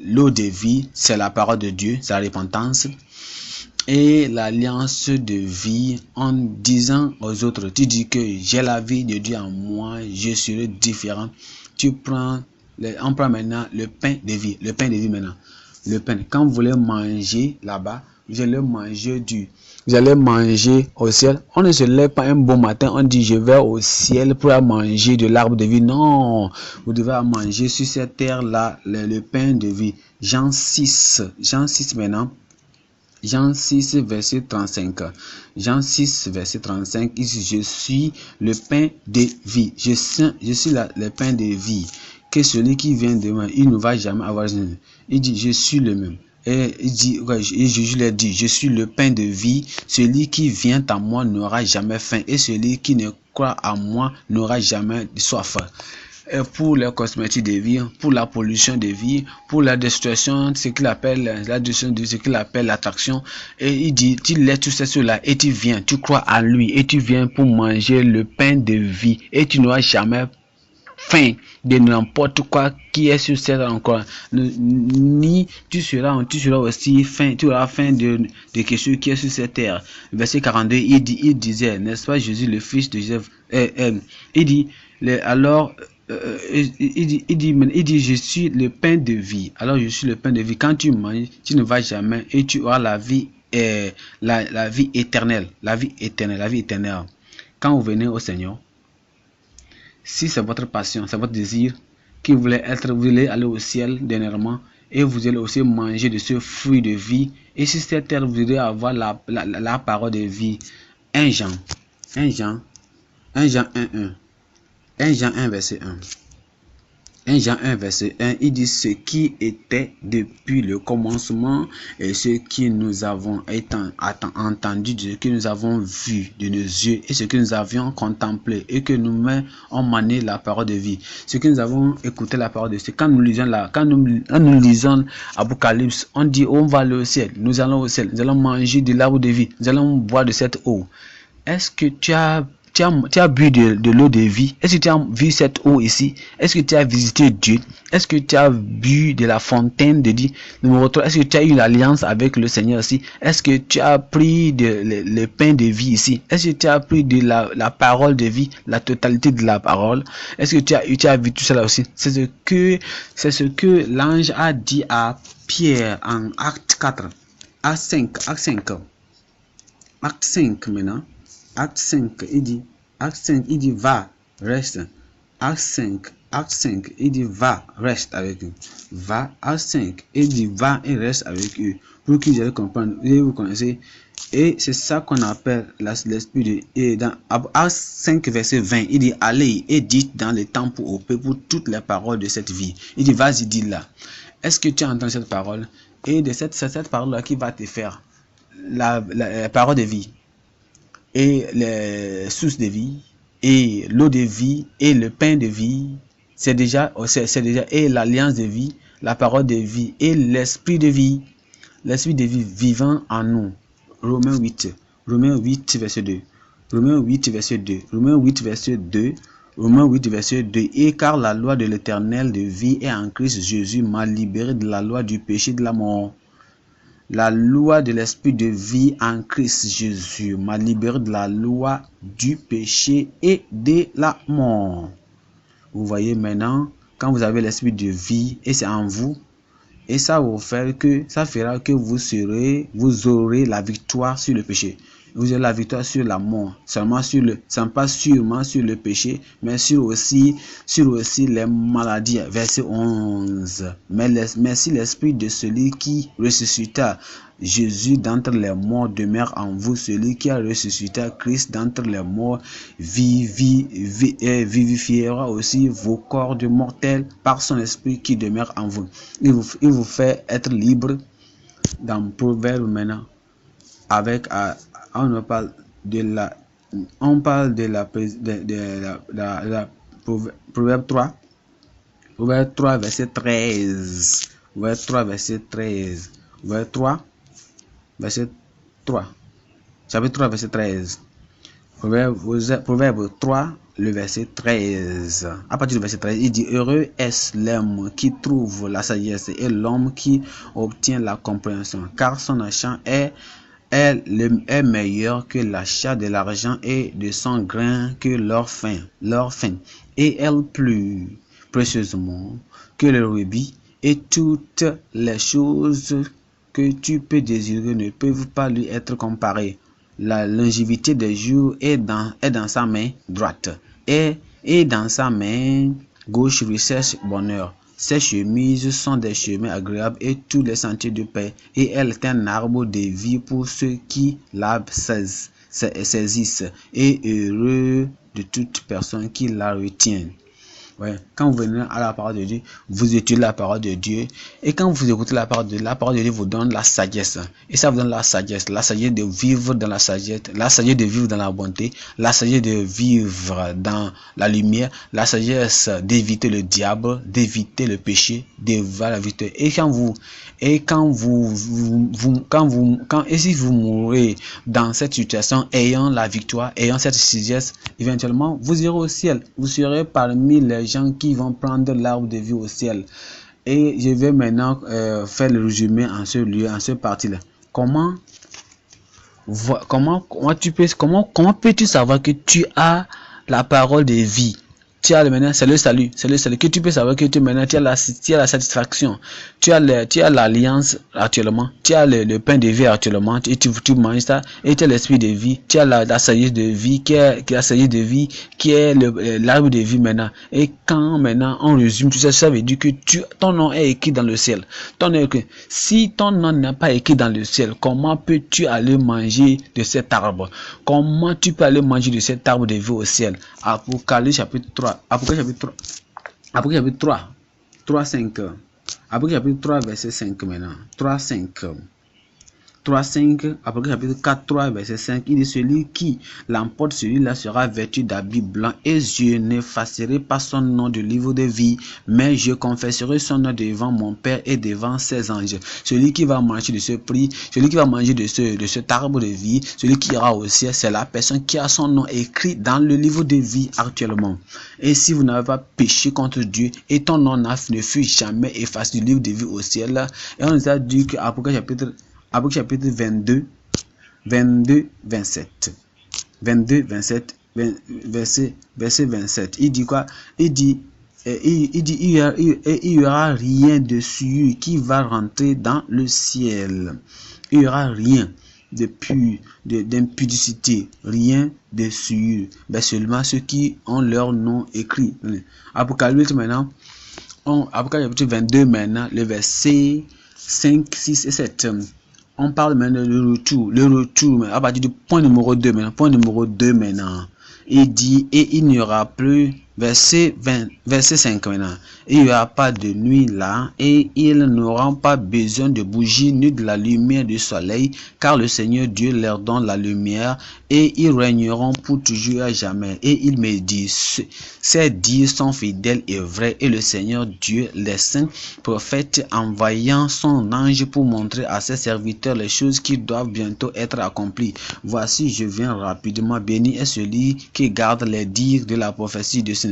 Speaker 1: l'eau de vie, c'est la parole de Dieu, c'est la repentance. Et l'alliance de vie en disant aux autres, tu dis que j'ai la vie de Dieu en moi, je serai différent. On prend maintenant le pain de vie, maintenant. Le pain, quand vous voulez manger là-bas, vous allez manger au ciel. On ne se lève pas un bon matin, on dit je vais au ciel pour manger de l'arbre de vie. Non, vous devez manger sur cette terre-là le pain de vie. Jean 6 maintenant. Jean 6, verset 35. Jean 6, verset 35. Il dit, je suis le pain de vie. Je suis le pain de vie. Que celui qui vient de moi, il ne va jamais avoir. Il dit, je suis le même. Et il dit, Jésus lui a dit, je suis le pain de vie. Celui qui vient à moi n'aura jamais faim. Et celui qui ne croit à moi n'aura jamais soif. Pour les cosmétiques de vie, pour la pollution de vie, pour la destruction, ce qu'il appelle l'attraction. Et il dit, tu laisses tout cela et tu viens, tu crois à lui et tu viens pour manger le pain de vie et tu n'auras jamais faim de n'importe quoi qui est sur cette terre encore. Ni tu seras aussi faim, tu auras faim de quelque chose qui est sur cette terre. Verset 42, il disait, n'est-ce pas Jésus, le fils de Joseph, il dit, il dit, je suis le pain de vie. Alors je suis le pain de vie. Quand tu manges, tu ne vas jamais et tu auras la vie, la vie éternelle. La vie éternelle. Quand vous venez au Seigneur, si c'est votre passion, c'est votre désir, que vous voulez aller au ciel dernièrement, et vous allez aussi manger de ce fruit de vie, et sur cette terre, vous allez avoir la parole de vie. 1 Jean 1, verset 1. 1 Jean 1, verset 1, il dit ce qui était depuis le commencement et ce que nous avons entendu, ce que nous avons vu de nos yeux et ce que nous avions contemplé et que nous avons mané la parole de vie. Ce que nous avons écouté la parole de vie. Quand nous lisons Apocalypse, on dit on va aller au ciel, nous allons au ciel, nous allons manger de l'arbre de vie, nous allons boire de cette eau. Est-ce que tu as bu de l'eau de vie? Est-ce que tu as vu cette eau ici? Est-ce que tu as visité Dieu? Est-ce que tu as bu de la fontaine de Dieu? Est-ce que tu as eu l'alliance avec le Seigneur ici? Est-ce que tu as pris le pain de vie ici? Est-ce que tu as pris de la parole de vie, la totalité de la parole? Est-ce que tu as vu tout cela aussi? C'est ce que l'ange a dit à Pierre en Acte 4. Acte 5 maintenant. Acte 5, il dit, va, reste. Acte 5, il dit, va, reste avec eux. Va, Acte 5, il dit, va et reste avec eux. Pour qu'ils aient comprendre, vous connaissez. Et c'est ça qu'on appelle l'esprit de. Et dans Acte 5, verset 20, il dit, allez et dites dans les temples au peuple pour toutes les paroles de cette vie. Il dit, vas-y, dis là. Est-ce que tu as entendu cette parole? Et c'est cette parole-là qui va te faire la parole de vie, et les sources de vie, et l'eau de vie, et le pain de vie, c'est déjà, et l'alliance de vie, la parole de vie, et l'esprit de vie vivant en nous. Romains 8, verset 2. Romains 8, verset 2. Romains 8, verset 2. Romains 8, verset 2. Et car la loi de l'Éternel de vie est en Christ Jésus m'a libéré de la loi du péché de la mort. La loi de l'esprit de vie en Christ Jésus m'a libéré de la loi du péché et de la mort. Vous voyez maintenant, quand vous avez l'esprit de vie et c'est en vous, et ça fera que vous aurez la victoire sur le péché. Vous aurez la victoire sur la mort, pas sûrement sur le péché, mais sur aussi les maladies. Verset 11. Mais si l'esprit de celui qui ressuscita Jésus d'entre les morts demeure en vous, celui qui a ressuscité Christ d'entre les morts vivifiera aussi vos corps de mortels par son esprit qui demeure en vous. Il vous fait être libre. Dans Proverbe maintenant, on parle de la Proverbe 3. Proverbe 3 verset 13. Proverbe 3 verset 13. Proverbe 3 verset 3. Chapitre 3 verset 13. Proverbe 3 le verset 13. À partir du verset 13, il dit: heureux est l'homme qui trouve la sagesse et l'homme qui obtient la compréhension, car son achat est meilleur que l'achat de l'argent et de son grain que leur fin, et elle plus précieusement que le rubis, et toutes les choses que tu peux désirer ne peuvent pas lui être comparées. La longévité des jours est dans sa main droite, et dans sa main gauche recherche bonheur. Ses chemises sont des chemins agréables et tous les sentiers de paix, et elle est un arbre de vie pour ceux qui la saisissent, et heureux de toute personne qui la retient. Ouais. Quand vous venez à la parole de Dieu, vous étudiez la parole de Dieu, et quand vous écoutez la parole de Dieu vous donne la sagesse, et ça vous donne la sagesse de vivre dans la sagesse, la sagesse de vivre dans la bonté, la sagesse de vivre dans la lumière, la sagesse d'éviter le diable, d'éviter le péché, d'éviter la victoire. Et si vous mourrez dans cette situation, ayant la victoire, ayant cette sagesse, éventuellement vous irez au ciel. Vous serez parmi les gens qui vont prendre l'arbre de vie au ciel. Et je vais maintenant faire le résumé en ce lieu, en ce parti-là. Comment peux-tu savoir que tu as la parole de vie? Tu as maintenant, c'est le salut que tu peux savoir que tu as la satisfaction, tu as l'alliance actuellement, tu as le pain de vie actuellement, et tu manges ça, et tu as l'esprit de vie, tu as la sagesse de vie qui est l'arbre de vie maintenant. Et quand maintenant on résume tout ça, ça veut dire que ton nom est écrit dans le ciel. Si ton nom n'est pas écrit dans le ciel, comment peux-tu aller manger de cet arbre? Comment tu peux aller manger de cet arbre de vie au ciel? Apocalypse chapitre 3. Apocalypse chapitre 3, 5. Apocalypse chapitre 3, verset 5 maintenant. 3, 5. 3.5, après chapitre 4, 3, verset 5, il dit: celui qui l'emporte, celui-là sera vêtu d'habits blancs, et je n'effacerai pas son nom du livre de vie, mais je confesserai son nom devant mon Père et devant ses anges. Celui qui va manger de ce prix, celui qui va manger de cet arbre de vie, celui qui ira au ciel, c'est la personne qui a son nom écrit dans le livre de vie actuellement. Et si vous n'avez pas péché contre Dieu, et ton nom ne fut jamais effacé du livre de vie au ciel, et on nous a dit que Apocalypse chapitre 22, 27. 22, 27, verset 27. Il dit quoi? Il dit il y aura rien de sûr qui va rentrer dans le ciel. Il y aura rien d'impudicité, rien de sûr, mais seulement ceux qui ont leur nom écrit. Apocalypse maintenant, Apocalypse 22 maintenant, le verset 5, 6 et 7. On parle maintenant de le retour, à partir du point numéro 2 maintenant. Il dit: et il n'y aura plus Verset 5 maintenant. Il n'y aura pas de nuit là, et ils n'auront pas besoin de bougies ni de la lumière du soleil, car le Seigneur Dieu leur donne la lumière, et ils régneront pour toujours à jamais. Et il me dit, ces dires sont fidèles et vrais, et le Seigneur Dieu, les saints prophètes, envoyant son ange pour montrer à ses serviteurs les choses qui doivent bientôt être accomplies. Voici, je viens rapidement. Béni est celui qui garde les dires de la prophétie de ce.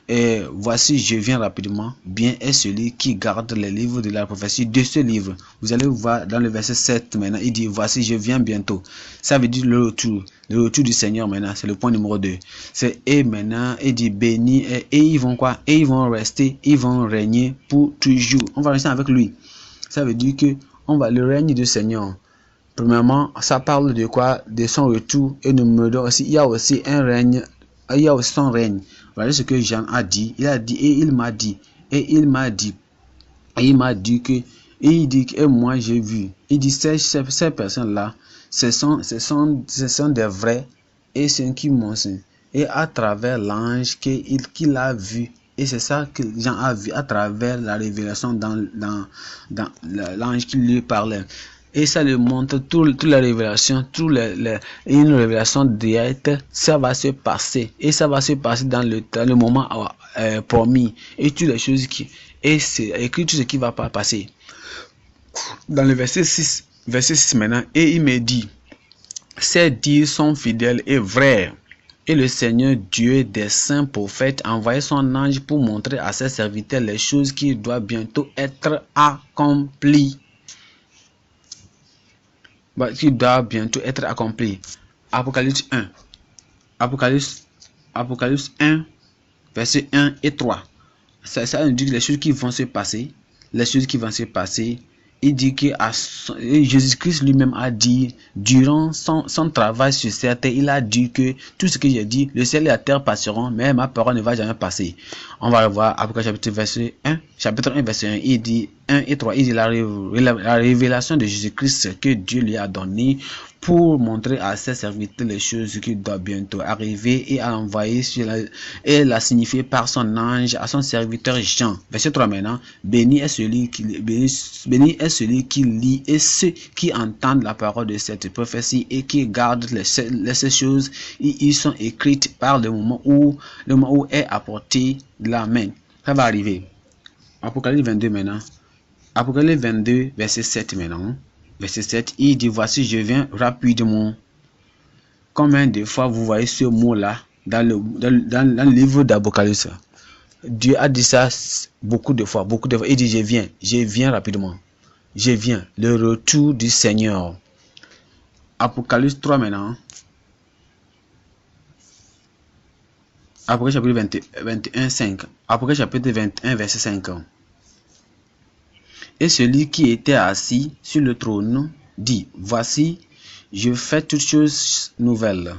Speaker 1: Et voici, je viens rapidement. Bien est celui qui garde les livres de la prophétie de ce livre. Vous allez voir dans le verset 7 maintenant, il dit, voici, je viens bientôt. Ça veut dire le retour du Seigneur maintenant, c'est le point numéro 2. C'est et maintenant, il dit, béni, et ils vont quoi? Et ils vont rester, ils vont régner pour toujours. On va rester avec lui. Ça veut dire que on va le règne du Seigneur. Premièrement, ça parle de quoi? De son retour. Et numéro aussi, il y a aussi un règne. Il y a aussi son règne. Voilà ce que Jean a dit. Il a dit, et il m'a dit, et il m'a dit, et il m'a dit que, et il dit que, et moi j'ai vu. Il dit, ces personnes-là, ce sont des vrais, et ceux qui m'ont dit. Et à travers l'ange qu'il a vu, et c'est ça que Jean a vu à travers la révélation dans l'ange qui lui parlait. Et ça lui montre toute la révélation, une révélation directe, ça va se passer. Et ça va se passer dans le moment promis. Et toutes les choses et c'est écrit tout ce qui va pas passer. Dans le verset 6 maintenant, et il me dit, ces dires sont fidèles et vrais. Et le Seigneur Dieu des saints prophètes envoyait son ange pour montrer à ses serviteurs les choses qui doivent bientôt être accomplies. Qui doit bientôt être accompli. Apocalypse 1. Apocalypse 1, verset 1 et 3. Ça indique les choses qui vont se passer. Les choses qui vont se passer. Il dit que Jésus-Christ lui-même a dit, durant son travail sur cette terre, il a dit que tout ce que j'ai dit, le ciel et la terre passeront, mais ma parole ne va jamais passer. On va revoir Apocalypse chapitre 1, verset 1. Il dit 1 et 3. Il dit la révélation de Jésus-Christ que Dieu lui a donné pour montrer à ses serviteurs les choses qui doivent bientôt arriver et à envoyer et la signifier par son ange à son serviteur Jean. Verset 3 maintenant. Béni est celui qui lit et ceux qui entendent la parole de cette prophétie et qui gardent ces choses. Ils sont écrites par le moment où est apporté la main. Ça va arriver. Apocalypse 22 maintenant. Apocalypse 22, verset 7 maintenant. Verset 7, il dit, voici, je viens rapidement. Combien de fois vous voyez ce mot-là dans le livre d'Apocalypse? Dieu a dit ça beaucoup de fois. Il dit, je viens rapidement. Je viens, le retour du Seigneur. Apocalypse 3 maintenant. Apocalypse chapitre 21, 5. Apocalypse chapitre 21, verset 5. Et celui qui était assis sur le trône dit, voici, je fais toutes choses nouvelles.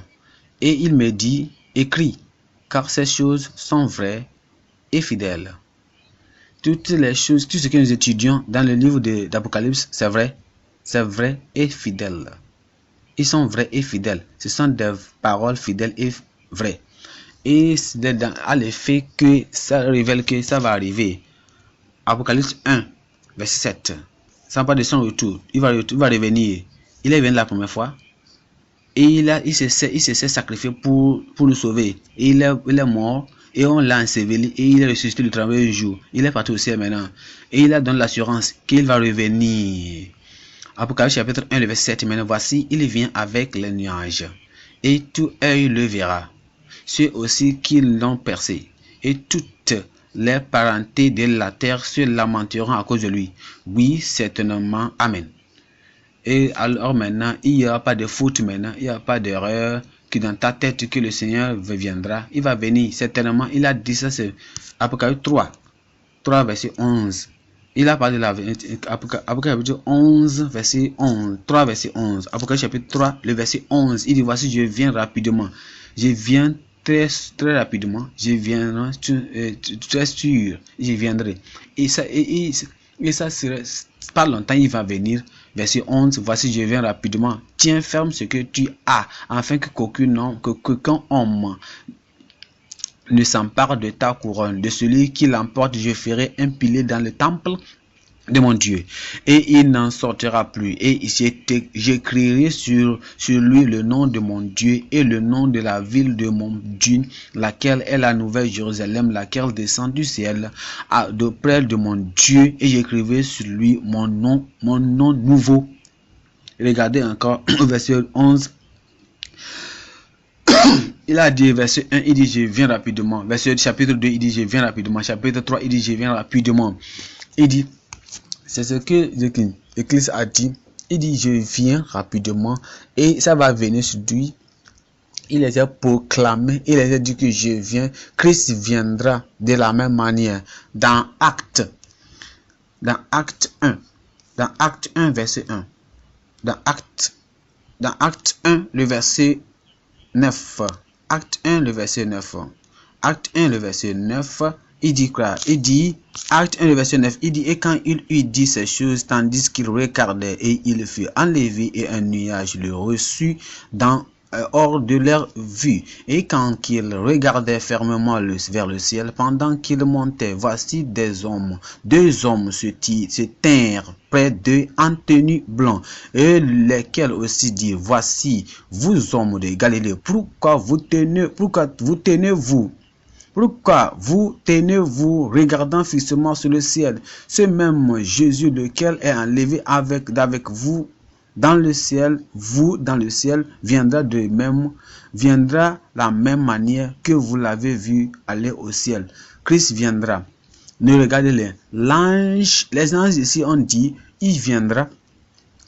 Speaker 1: Et il me dit, écris, car ces choses sont vraies et fidèles. Toutes les choses, tout ce que nous étudions dans le livre d'Apocalypse, c'est vrai et fidèle. Ils sont vrais et fidèles. Ce sont des paroles fidèles et vraies. Et c'est à l'effet que ça révèle que ça va arriver. Apocalypse 1. Verset 7. Sans pas de son retour, il va revenir. Il est venu la première fois. Et il s'est sacrifié pour nous sauver. Et il est mort. Et on l'a enseveli. Et il est ressuscité le troisième jour. Il est parti au ciel maintenant. Et il a donné l'assurance qu'il va revenir. Apocalypse chapitre 1, le verset 7. Maintenant, voici, il vient avec les nuages. Et tout œil le verra. Ceux aussi qui l'ont percé. Et toutes les parentés de la terre se lamenteront à cause de lui. Oui, certainement. Amen. Et alors maintenant, il n'y aura pas de faute maintenant, il n'y aura pas d'erreur qui dans ta tête que le Seigneur viendra. Il va venir, certainement. Il a dit ça, c'est Apocalypse 3 verset 11. Il a parlé de la Apocalypse chapitre 11, verset 11. 3 verset 11. Apocalypse chapitre 3, le verset 11. Il dit, voici, je viens rapidement. Je viens très rapidement. Je viendrai, très sûr. Je viendrai. Et ça serait, pas longtemps, il va venir. Verset 11. Voici, je viens rapidement. Tiens ferme ce que tu as, afin que qu'aucun homme ne s'empare de ta couronne. De celui qui l'emporte, je ferai un pilier dans le temple de mon Dieu, et il n'en sortira plus, et j'écrirai sur lui le nom de mon Dieu et le nom de la ville de mon Dieu, laquelle est la nouvelle Jérusalem, laquelle descend du ciel d'auprès de mon Dieu, et j'écrirai sur lui mon nom nouveau. Regardez encore au verset 11. Il a dit, verset 1, il dit, je viens rapidement. Verset chapitre 2, il dit, je viens rapidement. Chapitre 3, il dit, je viens rapidement. Il dit, c'est ce que l'Église a dit. Il dit, je viens rapidement. Et ça va venir sur lui. Il les a proclamé. Il les a dit que je viens. Christ viendra de la même manière. Dans Acte 1. Dans Acte 1, verset 1. Dans Acte 1, le verset 9. Acte 1, le verset 9. Acte 1, le verset 9. Il dit quoi? Il dit, Acte 1, le verset 9, il dit, et quand il eut dit ces choses, tandis qu'il regardait, et il fut enlevé, et un nuage le reçut hors de leur vue. Et quand il regardait fermement vers le ciel, pendant qu'il montait, voici deux hommes se tinrent près d'eux en tenue blanc, et lesquels aussi dirent, voici, vous hommes de Galilée, pourquoi vous tenez-vous regardant fixement sur le ciel? Ce même Jésus, lequel est enlevé avec vous dans le ciel, viendra la même manière que vous l'avez vu aller au ciel. Christ viendra. Ne regardez-les. Les anges ici ont dit, il viendra.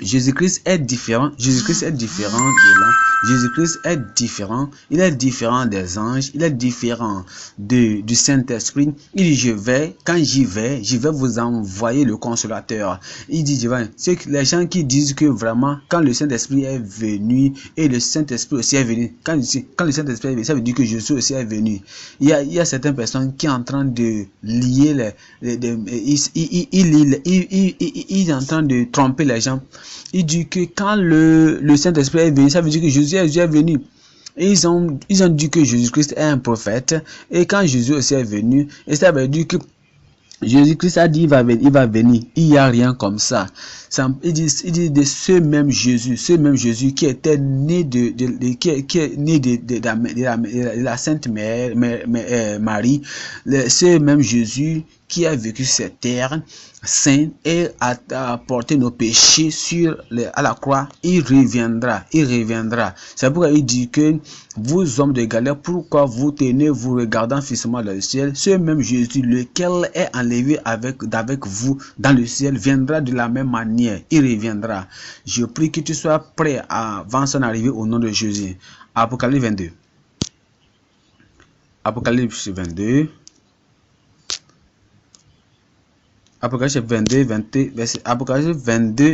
Speaker 1: Jésus-Christ est différent. Jésus-Christ est différent de l'ange. Jésus-Christ est différent. Il est différent des anges. Il est différent du Saint-Esprit. Il dit, quand j'y vais vous envoyer le Consolateur. Il dit, c'est les gens qui disent que vraiment, quand le Saint-Esprit est venu, et le Saint-Esprit aussi est venu, quand le Saint-Esprit est venu, ça veut dire que Jésus aussi est venu. Il y a certaines personnes qui sont en train de lier il est en train de tromper les gens. Il dit que quand le Saint-Esprit est venu, ça veut dire que Jésus est venu. Et ils ont dit que Jésus-Christ est un prophète. Et quand Jésus aussi est venu, et ça veut dire que Jésus-Christ a dit il va venir. Il n'y a rien comme ça. Il dit de ce même Jésus qui était né de la Sainte Mère, Marie, ce même Jésus qui a vécu cette terre sainte et a porté nos péchés à la croix, il reviendra. C'est pourquoi il dit que vous hommes de Galilée, pourquoi vous regardant fixement dans le ciel? Ce même Jésus, lequel est enlevé avec vous dans le ciel, viendra de la même manière, il reviendra. Je prie que tu sois prêt avant son arrivée au nom de Jésus. Apocalypse 22. Apocalypse 22. Apocalypse 22,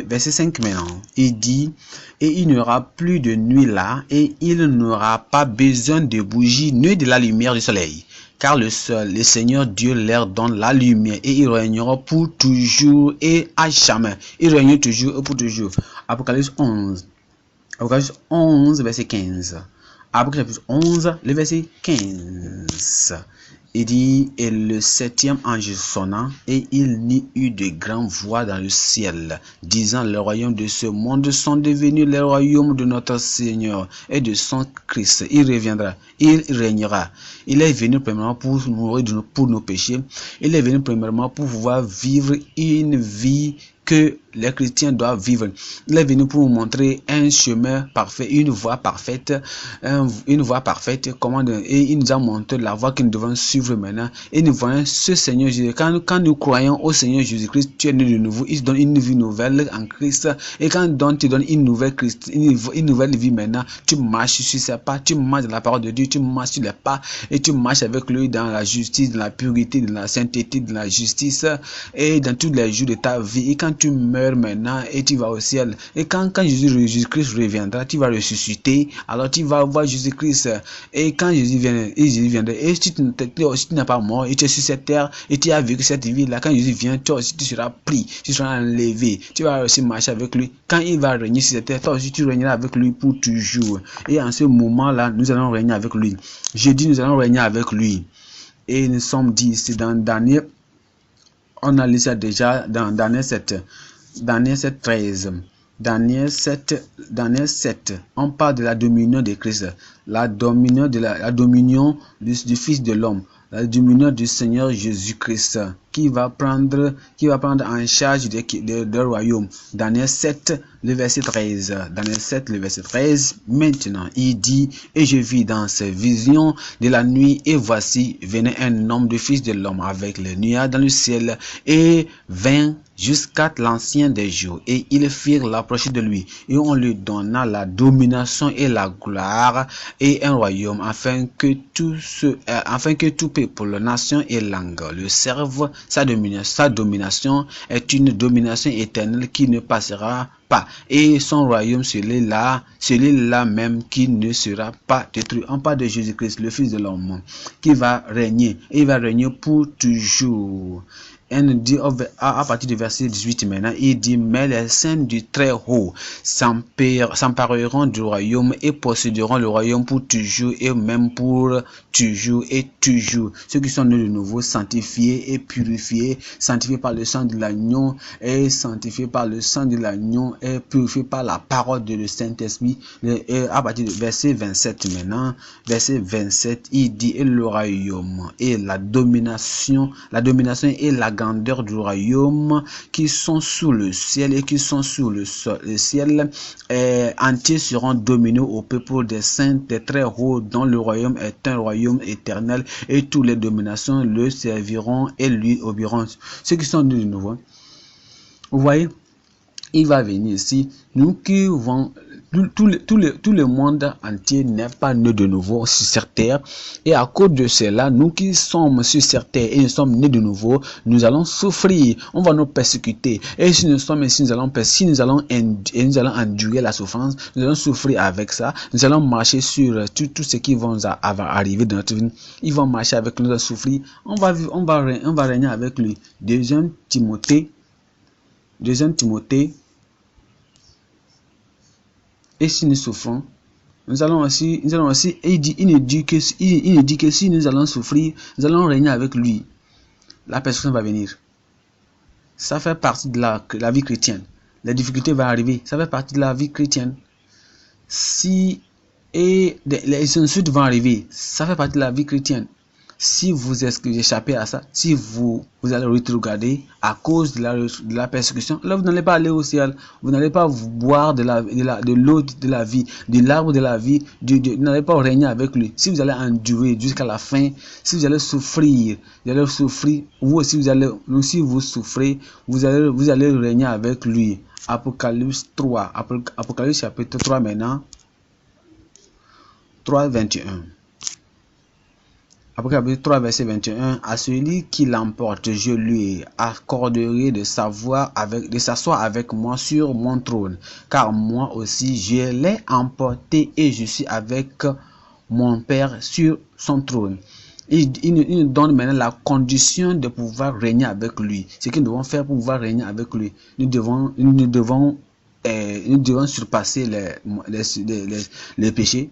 Speaker 1: verset 5 maintenant. Il dit, et il n'y aura plus de nuit là, et il n'aura pas besoin de bougies, ni de la lumière du soleil. Car le Seigneur Dieu leur donne la lumière, et il régnera pour toujours et à jamais. Il règne toujours et pour toujours. Apocalypse 11, verset 15. Apocalypse 11, le verset 15. Il dit, et le septième ange sonna, et il n'y eut de grandes voix dans le ciel, disant, les royaumes de ce monde sont devenus les royaumes de notre Seigneur et de son Christ. Il reviendra, il régnera. Il est venu premièrement pour mourir pour nos péchés. Il est venu premièrement pour pouvoir vivre une vie que les chrétiens doivent vivre. Il est venu pour nous montrer un chemin parfait, une voie parfaite, et il nous a montré la voie que nous devons suivre maintenant. Et nous voyons ce Seigneur Jésus. Quand nous croyons au Seigneur Jésus-Christ, tu es né de nouveau. Il te donne une vie nouvelle en Christ. Et quand il te donne une nouvelle vie maintenant, tu marches sur ses pas, tu marches dans la parole de Dieu, tu marches sur les pas, et tu marches avec lui dans la justice, dans la pureté, dans la sainteté, dans la justice, et dans tous les jours de ta vie. Et quand tu meurs meurt maintenant et tu vas au ciel. Et quand Jésus-Christ reviendra, tu vas ressusciter. Alors tu vas voir Jésus-Christ. Et quand Jésus viendra, et si tu n'es pas mort, et tu es sur cette terre, et tu as vécu cette vie-là, quand Jésus vient, toi aussi tu seras pris, tu seras enlevé. Tu vas aussi marcher avec lui. Quand il va régner sur cette terre, toi aussi tu régneras avec lui pour toujours. Et en ce moment-là, nous allons régner avec lui. Jeudi, nous allons régner avec lui. Et nous sommes dit ici dans Daniel, on a lu ça déjà dans Daniel 7, 13. Daniel 7, on parle de la dominion de Christ, la dominion du Fils de l'homme, la dominion du Seigneur Jésus-Christ, qui va prendre en charge de royaume. Daniel 7, le verset 13. Daniel 7, le verset 13. Maintenant, il dit, et je vis dans ces visions de la nuit, et voici, venait un homme du Fils de l'homme avec les nuages dans le ciel, et vint jusqu'à l'ancien des jours, et ils firent l'approche de lui, et on lui donna la domination et la gloire, et un royaume, afin que tout peuple, nation et langue le servent. Sa domination est une domination éternelle qui ne passera pas, et son royaume, celui-là même qui ne sera pas détruit. On parle de Jésus-Christ, le Fils de l'homme, qui va régner, et il va régner pour toujours. Et nous dit à partir du verset 18 maintenant, il dit, mais les saints du Très-Haut s'empareront du royaume et posséderont le royaume pour toujours et même pour toujours et toujours. Ceux qui sont nés de nouveau, sanctifiés et purifiés, sanctifiés par le sang de l'agneau et sanctifiés par le sang de l'agneau et purifiés par la parole de le Saint-Esprit. Et à partir du verset 27 maintenant, verset 27, il dit, et le royaume et la domination et la grandeur du royaume qui sont sous le ciel et qui sont sous le ciel entier seront dominés au peuple des saints des très hauts, dont le royaume est un royaume éternel, et toutes les dominations le serviront et lui obéiront. Ceux qui sont nés de nouveau, vous voyez, il va venir ici, nous qui vont, tout le monde entier n'est pas né de nouveau sur cette terre, et à cause de cela, nous qui sommes sur cette terre et nous sommes nés de nouveau, nous allons souffrir, on va nous persécuter, et si nous sommes ici, nous allons endurer la souffrance, nous allons souffrir avec ça, nous allons marcher sur tout ce qui va arriver dans notre vie, ils vont marcher avec nous, souffrir, on va régner avec lui. 2 Timothée, et si nous souffrons, nous allons aussi, il ne dit que si nous allons souffrir, nous allons régner avec lui. La persécution va venir. Ça fait partie de la vie chrétienne. Les difficultés vont arriver. Ça fait partie de la vie chrétienne. Les insultes vont arriver. Ça fait partie de la vie chrétienne. Si vous échappez à ça, si vous allez regarder à cause de la persécution, là vous n'allez pas aller au ciel, vous n'allez pas boire de l'eau de la vie, de l'arbre de la vie, vous n'allez pas régner avec lui. Si vous allez endurer jusqu'à la fin, si vous allez souffrir, vous aussi si vous souffrez, vous allez régner avec lui. Apocalypse 3, Apocalypse chapitre 3 maintenant, 3, 21. Apocalypse 3, verset 21, à celui qui l'emporte, je lui accorderai de s'asseoir avec moi sur mon trône, car moi aussi je l'ai emporté et je suis avec mon Père sur son trône. Il nous donne maintenant la condition de pouvoir régner avec lui. Ce que nous devons faire pour pouvoir régner avec lui, nous devons surpasser les péchés,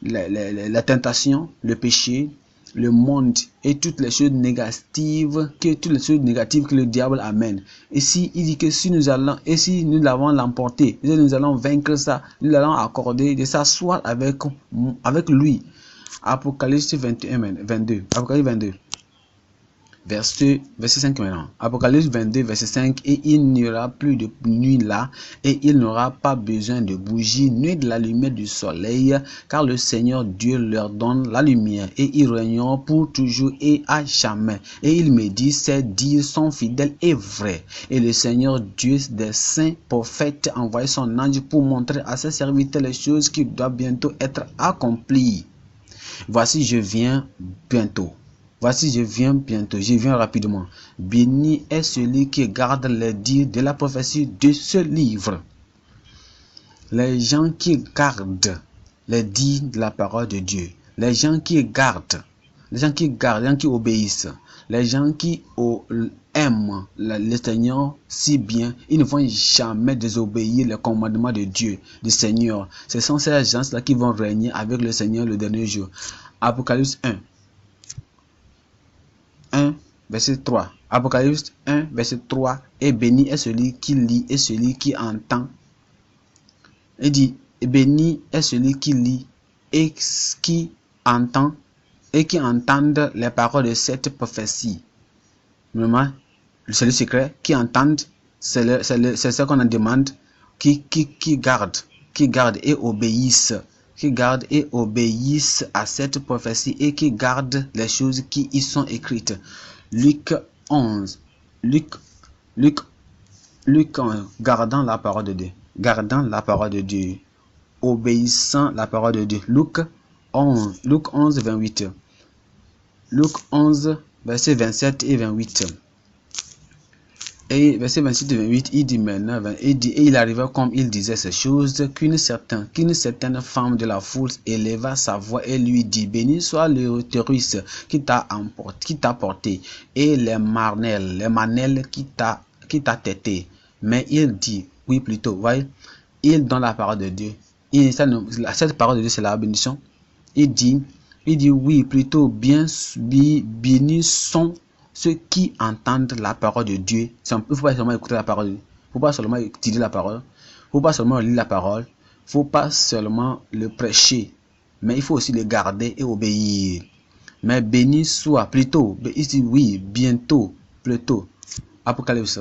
Speaker 1: la tentation, le péché, le monde et toutes les choses négatives que le diable amène. Et si il dit que si nous l'avons l'emporté, nous allons vaincre ça, nous allons accorder de s'asseoir avec lui. Apocalypse 22. Verset 5 maintenant. Apocalypse 22, verset 5. Et il n'y aura plus de nuit là, et il n'aura pas besoin de bougies, ni de la lumière du soleil, car le Seigneur Dieu leur donne la lumière, et ils régneront pour toujours et à jamais. Et il me dit, ces dires sont fidèles et vrais. Et le Seigneur Dieu des saints prophètes a envoyé son ange pour montrer à ses serviteurs les choses qui doivent bientôt être accomplies. Voici, je viens bientôt. Voici, je viens bientôt, je viens rapidement. Béni est celui qui garde les dires de la prophétie de ce livre. Les gens qui gardent les dires de la parole de Dieu. Les gens qui gardent, les gens qui obéissent, les gens qui aiment le Seigneur si bien, ils ne vont jamais désobéir les commandements de Dieu, du Seigneur. Ce sont ces gens-là qui vont régner avec le Seigneur le dernier jour. Apocalypse 1, verset 3. Apocalypse 1, verset 3. Et béni est celui qui lit et celui qui entend. Il dit, béni est celui qui lit et qui entend et qui entendent les paroles de cette prophétie. Vraiment, c'est le secret. Qui entendent, c'est ce qu'on en demande. Qui gardent et obéissent. Qui gardent et obéissent à cette prophétie et qui gardent les choses qui y sont écrites. Luc 11. Luc 11. Gardant la parole de Dieu. Gardant la parole de Dieu. Obéissant la parole de Dieu. Luc 11, 28. Luc 11, verset 27 et 28. Et verset 27 et 28, il dit maintenant, et il arriva comme il disait ces choses, qu'une certaine femme de la foule éleva sa voix et lui dit, béni soit l'utérus qui t'a porté, et les manelles qui t'a tété. Mais il dit, oui plutôt, voyez, il donne la parole de Dieu. Cette parole de Dieu, c'est la bénédiction. Il dit oui, plutôt bénis sont ceux qui entendent la parole de Dieu. Il ne faut pas seulement écouter la parole. Il ne faut pas seulement étudier la parole. Il ne faut pas seulement lire la parole. Il ne faut pas seulement le prêcher. Mais il faut aussi le garder et obéir. Mais béni soit plutôt. Il dit oui, bientôt, plutôt. Apocalypse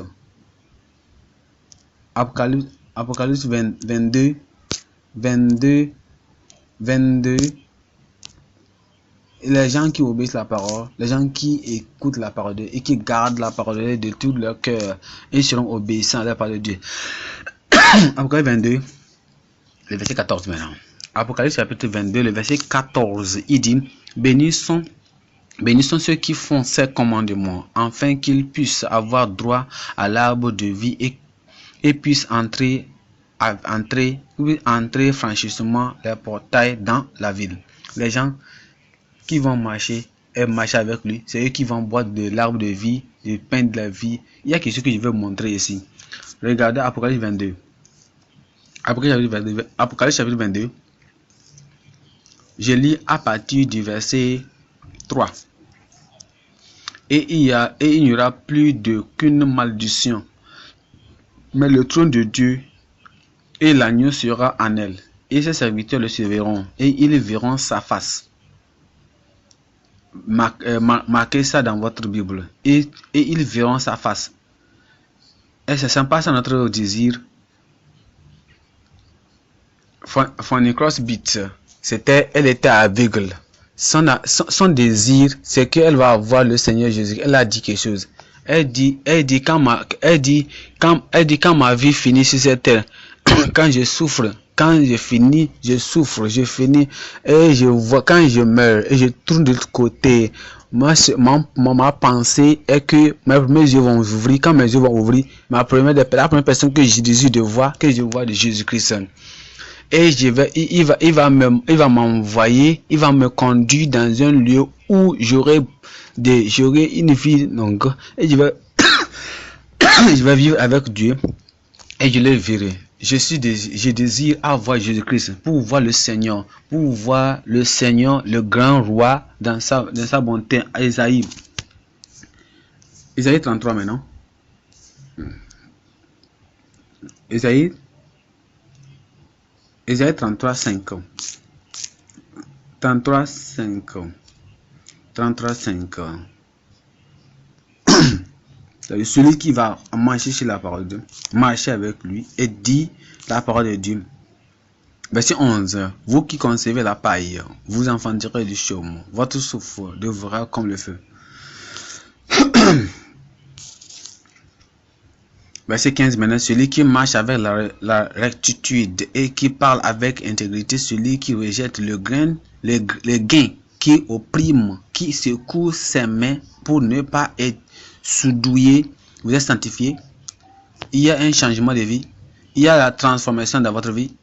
Speaker 1: 22. Les gens qui obéissent la parole, les gens qui écoutent la parole de Dieu et qui gardent la parole de Dieu de tout leur cœur, ils seront obéissants à la parole de Dieu. Apocalypse 22, le verset 14 maintenant. Apocalypse chapitre 22, le verset 14, il dit, bénis sont ceux qui font ces commandements, afin qu'ils puissent avoir droit à l'arbre de vie et puissent entrer franchissement les portails dans la ville. Les gens qui vont marcher avec lui, c'est eux qui vont boire de l'arbre de vie, du pain de la vie. Il y a quelque chose que je veux vous montrer ici. Regardez Apocalypse 22. Apocalypse chapitre 22. Je lis à partir du verset 3. Et il n'y aura plus d'aucune malédiction. Mais le trône de Dieu et l'agneau sera en elle. Et ses serviteurs le suivront. Et ils verront sa face. Marquez ça dans votre Bible. Et ils verront sa face. Et c'est sympa, ça notre désir. Fanny Crosby, elle était aveugle. Son désir, c'est qu'elle va voir le Seigneur Jésus. Elle a dit quelque chose. Elle dit quand ma vie finit sur cette terre, quand je souffre, quand je finis, je souffre, je finis, et je vois quand je meurs, et je tourne de l'autre côté. Ma pensée est que mes yeux vont ouvrir. Quand mes yeux vont ouvrir, la première personne que je désire de voir, que je vois de Jésus-Christ. Et il va m'envoyer, il va me conduire dans un lieu où j'aurai une vie longue. Et je vais vivre avec Dieu et je le verrai. Je désire avoir Jésus-Christ pour voir le Seigneur, le grand roi dans sa bonté. Isaïe 33 maintenant. Isaïe 33, 5. 33, 5. Celui qui va marcher sur la parole de Dieu, marcher avec lui et dit la parole de Dieu. Verset 11. Vous qui concevez la paille, vous enfanterez du chaume. Votre souffle devra comme le feu. Verset 15 maintenant. Celui qui marche avec la rectitude et qui parle avec intégrité, celui qui rejette le gain qui opprime, qui secoue ses mains pour ne pas être soudoyé, vous êtes sanctifié. Il y a un changement de vie. Il y a la transformation dans votre vie.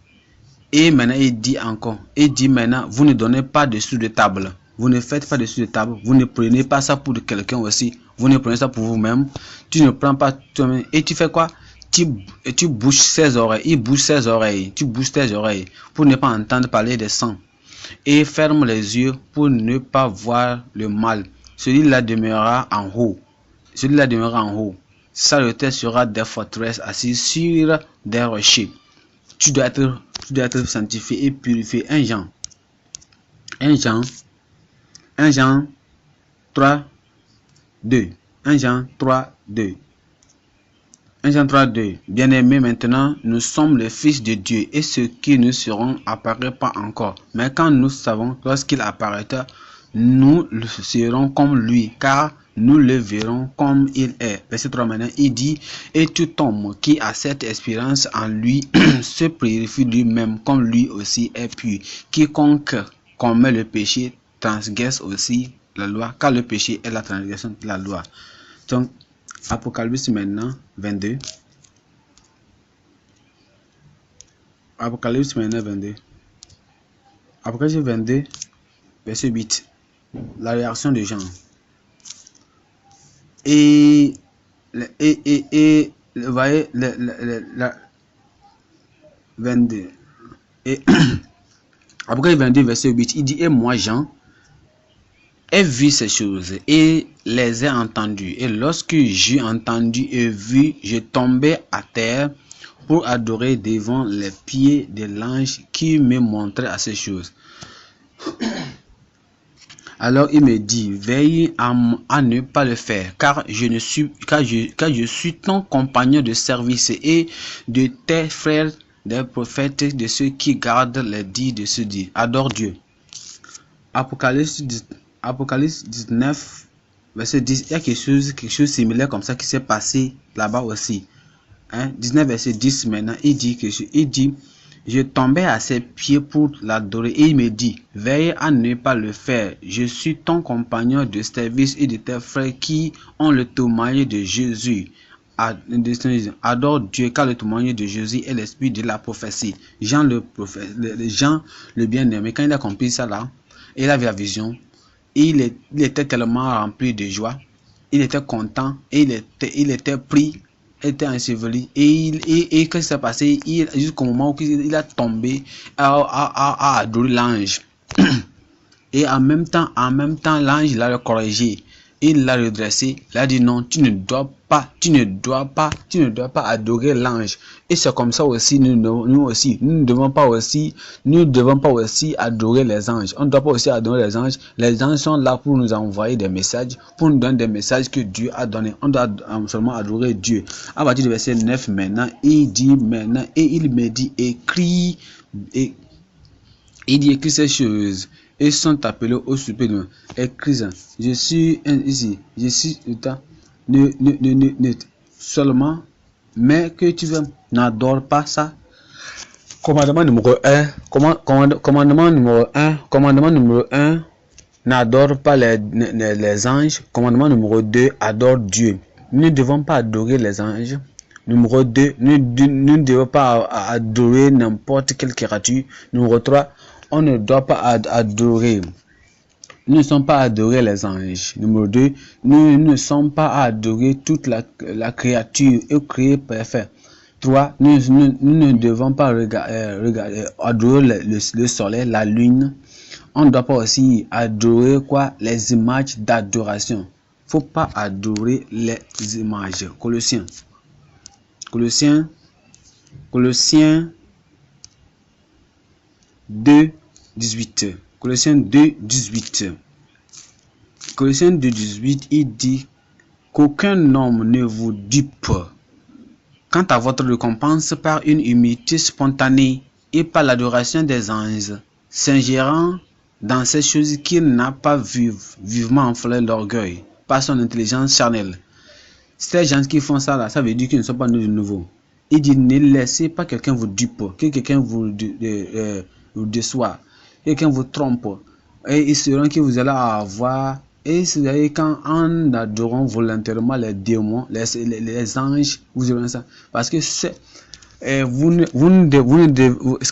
Speaker 1: Et maintenant, il dit encore, il dit maintenant, vous ne donnez pas dessous de table. Vous ne faites pas dessous de table. Vous ne prenez pas ça pour quelqu'un aussi. Vous ne prenez ça pour vous-même. Tu ne prends pas toi-même. Et tu fais quoi? Tu bouches ses oreilles. Il bouche ses oreilles. Tu bouches tes oreilles pour ne pas entendre parler de sang. Et ferme les yeux pour ne pas voir le mal. Celui-là demeurera en haut. Celui-là demeurera en haut. Sa terre sera des forteresses assises sur des rochers. Tu dois être sanctifié et purifié. 1 Jean 3, 2. 1 Jean 3, 2. 1 Jean 3, 2. Bien-aimés, maintenant, nous sommes les fils de Dieu, et ce qui nous seront apparaît pas encore. Mais quand nous savons, lorsqu'il apparaîtra, nous le serons comme lui, car nous le verrons comme il est. Verset 3 maintenant, il dit, et tout homme qui a cette espérance en lui se purifie lui-même comme lui aussi est pur. Quiconque commet le péché transgresse aussi la loi, car le péché est la transgression de la loi. Donc, Apocalypse maintenant, 22. Apocalypse maintenant, 22. Apocalypse 22, verset 8. La réaction de Jean. Et vous voyez, la 22. Et Apocalypse 22, verset 8, il dit, et moi, Jean, ai vu ces choses et les ai entendues. Et lorsque j'ai entendu et vu, je tombais à terre pour adorer devant les pieds de l'ange qui me montrait à ces choses. Alors il me dit, veille à ne pas le faire, car je suis ton compagnon de service et de tes frères des prophètes, de ceux qui gardent les dits de ce dit. Adore Dieu. Apocalypse 19, verset 10, il y a quelque chose similaire comme ça qui s'est passé là-bas aussi. 19, verset 10 maintenant, il dit, je tombais à ses pieds pour l'adorer et il me dit, veille à ne pas le faire. Je suis ton compagnon de service et de tes frères qui ont le témoignage de Jésus. Adore Dieu, car le témoignage de Jésus est l'esprit de la prophétie. Jean le bien-aimé, quand il a compris ça là, il avait la vision, il était tellement rempli de joie, il était content, et il était pris, était enseveli, et qu'est-ce qui s'est passé? Jusqu'au moment où il a tombé à adorer l'ange. Et en même temps, l'ange l'a corrigé. Il l'a redressé. Il a dit non, tu ne dois pas adorer l'ange. Et c'est comme ça aussi, nous ne devons pas aussi adorer les anges. On ne doit pas aussi adorer les anges. Les anges sont là pour nous envoyer des messages, pour nous donner des messages que Dieu a donnés. On doit seulement adorer Dieu. À partir du verset 9 maintenant, il dit maintenant, et il me dit, écris, et il dit, écris ces choses. Et sont appelés au suprême. Écris, je suis ici, je suis ne seulement, mais que tu veux, n'adore pas ça. Commandement numéro 1, commandement numéro 1, n'adore pas les anges. Commandement numéro 2, adore Dieu. Nous ne devons pas adorer les anges. Numéro 2, nous ne devons pas adorer n'importe quelle créature. Numéro 3, on ne doit pas adorer. Nous ne sommes pas à adorer les anges. Numéro 2, nous ne sommes pas à adorer toute la créature créée parfaite. 3, nous ne devons pas adorer le soleil, la lune. On ne doit pas aussi adorer les images d'adoration. Il ne faut pas adorer les images. Colossiens 2, 18. Colossiens 2, 18. Colossiens 2, 18, il dit qu'aucun homme ne vous dupe quant à votre récompense par une humilité spontanée et par l'adoration des anges, s'ingérant dans ces choses qu'il n'a pas vivement enflé l'orgueil par son intelligence charnelle. Ces gens qui font ça là, ça veut dire qu'ils ne sont pas nés de nouveau. Il dit, ne laissez pas quelqu'un vous dupe, que quelqu'un vous déçoit, quelqu'un vous trompe. et ils sauront que vous allez avoir. Et c'est quand en adorant volontairement les démons, les anges, vous aurez ça. Parce que c'est,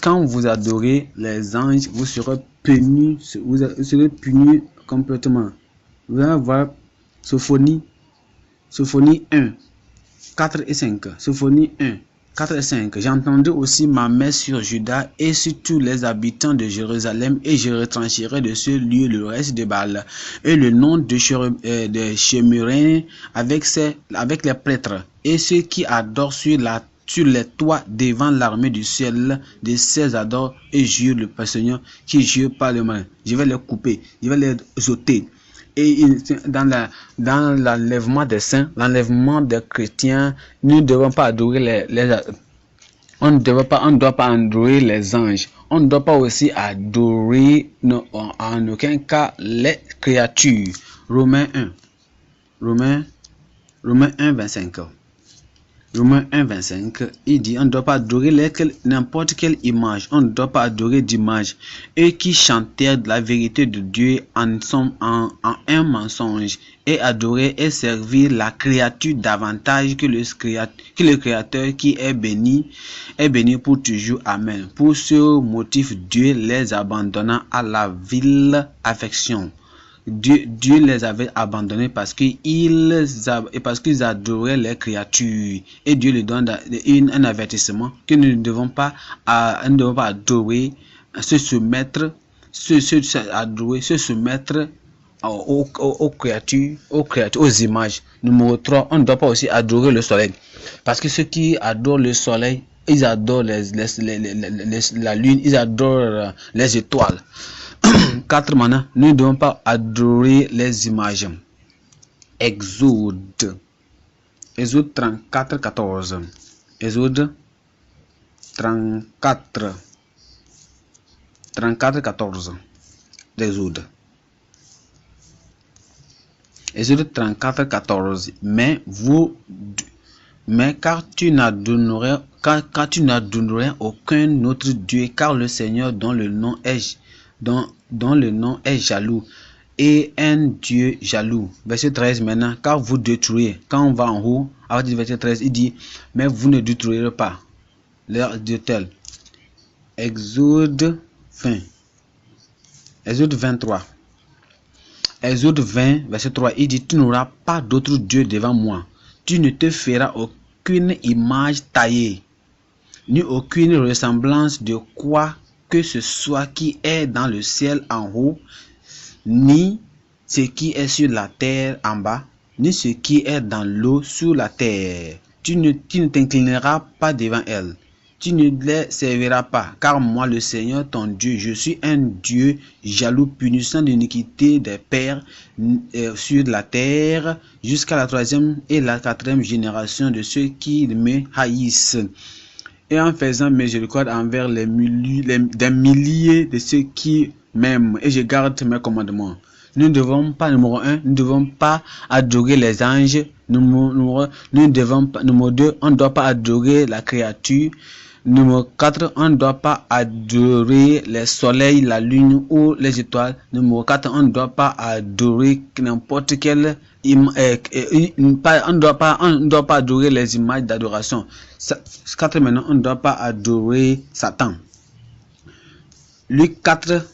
Speaker 1: quand vous adorez les anges, vous serez punis, vous serez punis complètement. Vous allez voir Sophonie 1, 4 et 5. Sophonie 1. 4 et 5. J'entendrai aussi ma main sur Juda et sur tous les habitants de Jérusalem, et je retrancherai de ce lieu le reste de Baal et le nom de Shemurin avec les prêtres et ceux qui adorent sur les toits devant l'armée du ciel de ces adorent et jurent le Seigneur qui jure par le mal. Je vais les couper, je vais les ôter. Et dans l'enlèvement des saints, l'enlèvement des chrétiens, nous ne devons pas adorer on ne doit pas adorer les anges. On ne doit pas aussi adorer en aucun cas les créatures. Romains 1, 25. Romains 1, 25, il dit on ne doit pas adorer n'importe quelle image, on ne doit pas adorer d'image. Eux qui chantèrent de la vérité de Dieu en un mensonge, et adorer et servir la créature davantage que le Créateur qui est béni pour toujours. Amen. Pour ce motif, Dieu les abandonna à la vile affection. Dieu les avait abandonnés parce qu'ils adoraient les créatures. Et Dieu leur donne un avertissement que nous ne devons pas adorer, se soumettre aux créatures, aux images. Numéro 3, on ne doit pas aussi adorer le soleil. Parce que ceux qui adorent le soleil, ils adorent la lune, ils adorent les étoiles. 4 maintenant, nous ne devons pas adorer les images. Exode 34, 14. Exode 34, 14. Exode 34, 14. Mais car tu n'adonnerais aucun autre Dieu, car le Seigneur dont le nom est jaloux, et un Dieu jaloux. Verset 13 maintenant, car vous détruisez. Quand on va en haut, à partir du verset 13, il dit, mais vous ne détruirez pas leur Dieu tel. Exode 20. Exode 23. Exode 20, verset 3, il dit, tu n'auras pas d'autre Dieu devant moi. Tu ne te feras aucune image taillée, ni aucune ressemblance de quoi que ce soit qui est dans le ciel en haut, ni ce qui est sur la terre en bas, ni ce qui est dans l'eau sous la terre. Tu ne t'inclineras pas devant elles. Tu ne les serviras pas, car moi, le Seigneur ton Dieu, je suis un Dieu jaloux, punissant l'iniquité des pères sur la terre, jusqu'à la 3e et la 4e génération de ceux qui me haïssent, et en faisant miséricorde envers des milliers de ceux qui m'aiment, et je garde mes commandements. Nous ne devons pas, numéro 1, nous ne devons pas adorer les anges. Numéro 2, on ne doit pas adorer la créature. Numéro 4, on ne doit pas adorer les soleils, la lune ou les étoiles. Numéro 4, on ne doit pas adorer n'importe quelle on ne doit pas adorer les images d'adoration. 4 maintenant, on ne doit pas adorer Satan. Luc 4,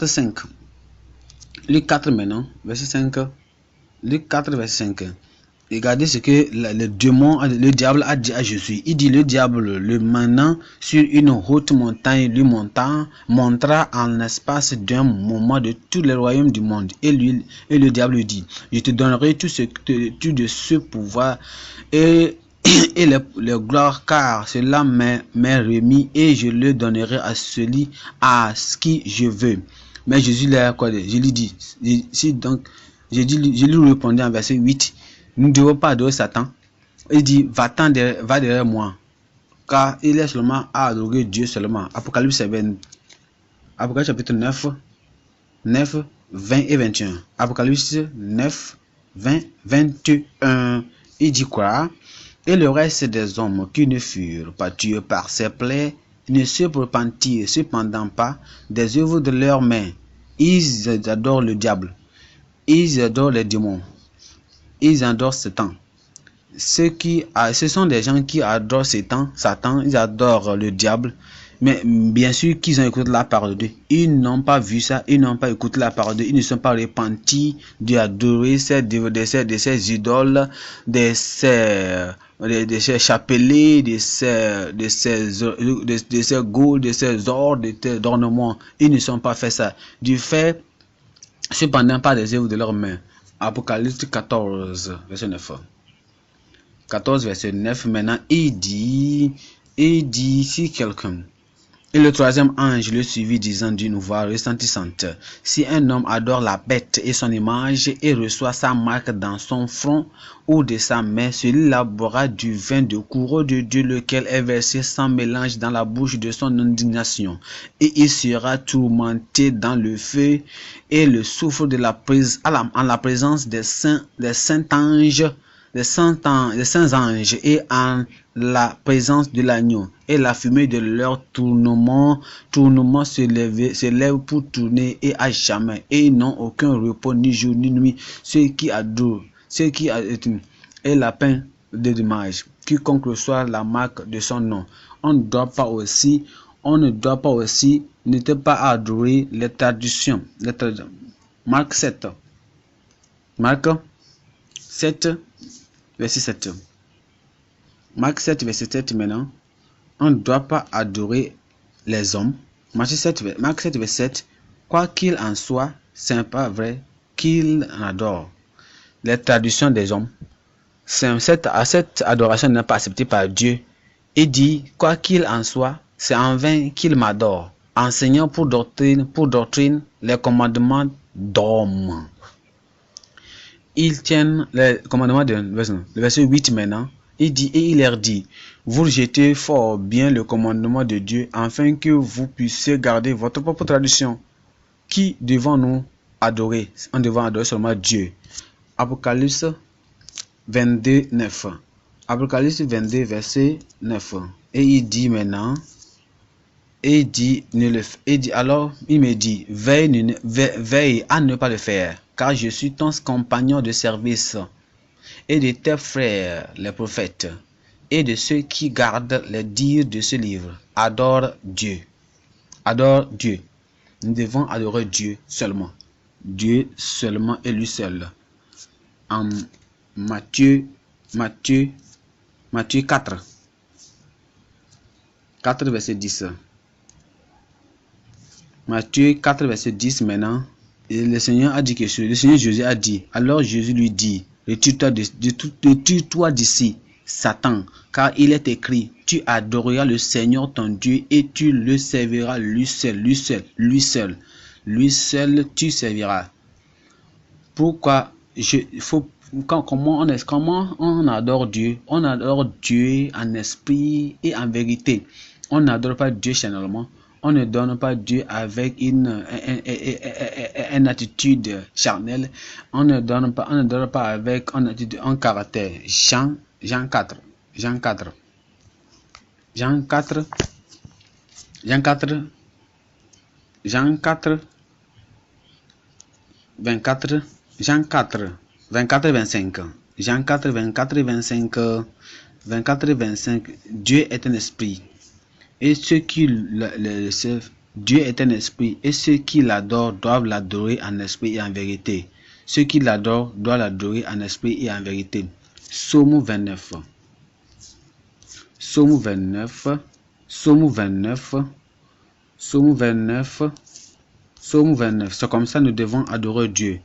Speaker 1: 5. Luc 4 maintenant, verset 5. Luc 4, verset 5. Regardez ce que le diable a dit à Jésus. Il dit, le diable, le menant sur une haute montagne, lui montra en l'espace d'un moment de tous les royaumes du monde. Et le diable lui dit, je te donnerai tout de ce pouvoir et les gloires, car cela m'est remis, et je le donnerai à celui à qui je veux. Mais Jésus l'a accordé. Je lui dis, je lui répondais en verset 8, nous ne devons pas adorer Satan. Il dit, va derrière moi, car il est seulement à adorer Dieu seulement. Apocalypse chapitre 9, 20 et 21. Apocalypse 9, 20, 21. Il dit quoi? Et le reste des hommes qui ne furent pas tués par ses plaies ne se repentirent cependant pas des œuvres de leurs mains, Ils adorent le diable. Ils adorent les démons. Ils adorent Satan. Ce sont des gens qui adorent Satan, ils adorent le diable. Mais bien sûr qu'ils ont écouté la parole de Dieu. Ils n'ont pas vu ça, ils n'ont pas écouté la parole de Dieu. Ils ne sont pas repentis d'adorer ces idoles, de ces chapelets, de ces goules, de ces ors, de ces ornements. Ils ne sont pas fait ça. Du fait, cependant, par des œuvres de leurs mains. Apocalypse 14, verset 9. 14, verset 9. Maintenant, il dit, si quelqu'un. Et le troisième ange le suivit, disant d'une voix retentissante: si un homme adore la bête et son image, et reçoit sa marque dans son front ou de sa main, celui-là boira du vin de courroux de Dieu, lequel est versé sans mélange dans la bouche de son indignation. Et il sera tourmenté dans le feu et le soufre de en la présence des saints anges, des saints anges, et en la présence de l'agneau, et la fumée de leur tournement se lève pour tourner et à jamais, et ils n'ont aucun repos ni jour ni nuit, ceux qui adorent, et la peine de dommage, quiconque reçoit la marque de son nom. On ne doit pas aussi n'était pas adorer les traditions. Marc 7, verset 7. Marc 7, verset 7 maintenant. On ne doit pas adorer les hommes. Marc 7, verset 7. Quoi qu'il en soit, ce n'est pas vrai qu'il en adore les traditions des hommes. Cette adoration n'est pas acceptée par Dieu. Il dit, quoi qu'il en soit, c'est en vain qu'il m'adore, enseignant pour doctrine les commandements d'hommes. Ils tiennent les commandements de le verset 8 maintenant. Il dit, et il leur dit, vous rejetez fort bien le commandement de Dieu, afin que vous puissiez garder votre propre tradition. Qui devons-nous adorer? On devons adorer seulement Dieu. Apocalypse 22, 9. Apocalypse 22, verset 9. Et il dit maintenant, alors il me dit, veille à ne pas le faire, car je suis ton compagnon de service, et de tes frères les prophètes, et de ceux qui gardent les dires de ce livre. Adore Dieu. Adore Dieu. Nous devons adorer Dieu seulement. Dieu seulement et lui seul. En Matthieu 4, verset 10. Matthieu 4, verset 10 maintenant. Et le Seigneur a dit quelque chose. Le Seigneur Jésus a dit, alors Jésus lui dit, retire-toi d'ici, Satan, car il est écrit, tu adoreras le Seigneur ton Dieu et tu le serviras lui seul tu serviras. Pourquoi comment on adore Dieu? On adore Dieu en esprit et en vérité. On n'adore pas Dieu charnellement. On ne donne pas Dieu avec une attitude charnelle. On ne donne pas avec un caractère. Jean 4, Jean 4, 24, 25. Jean 4, 24, 25. 24, 25. Dieu est un esprit. Et ceux qui le servent, Dieu est un esprit. Et ceux qui l'adorent doivent l'adorer en esprit et en vérité. Ceux qui l'adorent doivent l'adorer en esprit et en vérité. Psaume 29. Psaume 29. Psaume 29. Psaume 29. Psaume 29. C'est comme ça que nous devons adorer Dieu.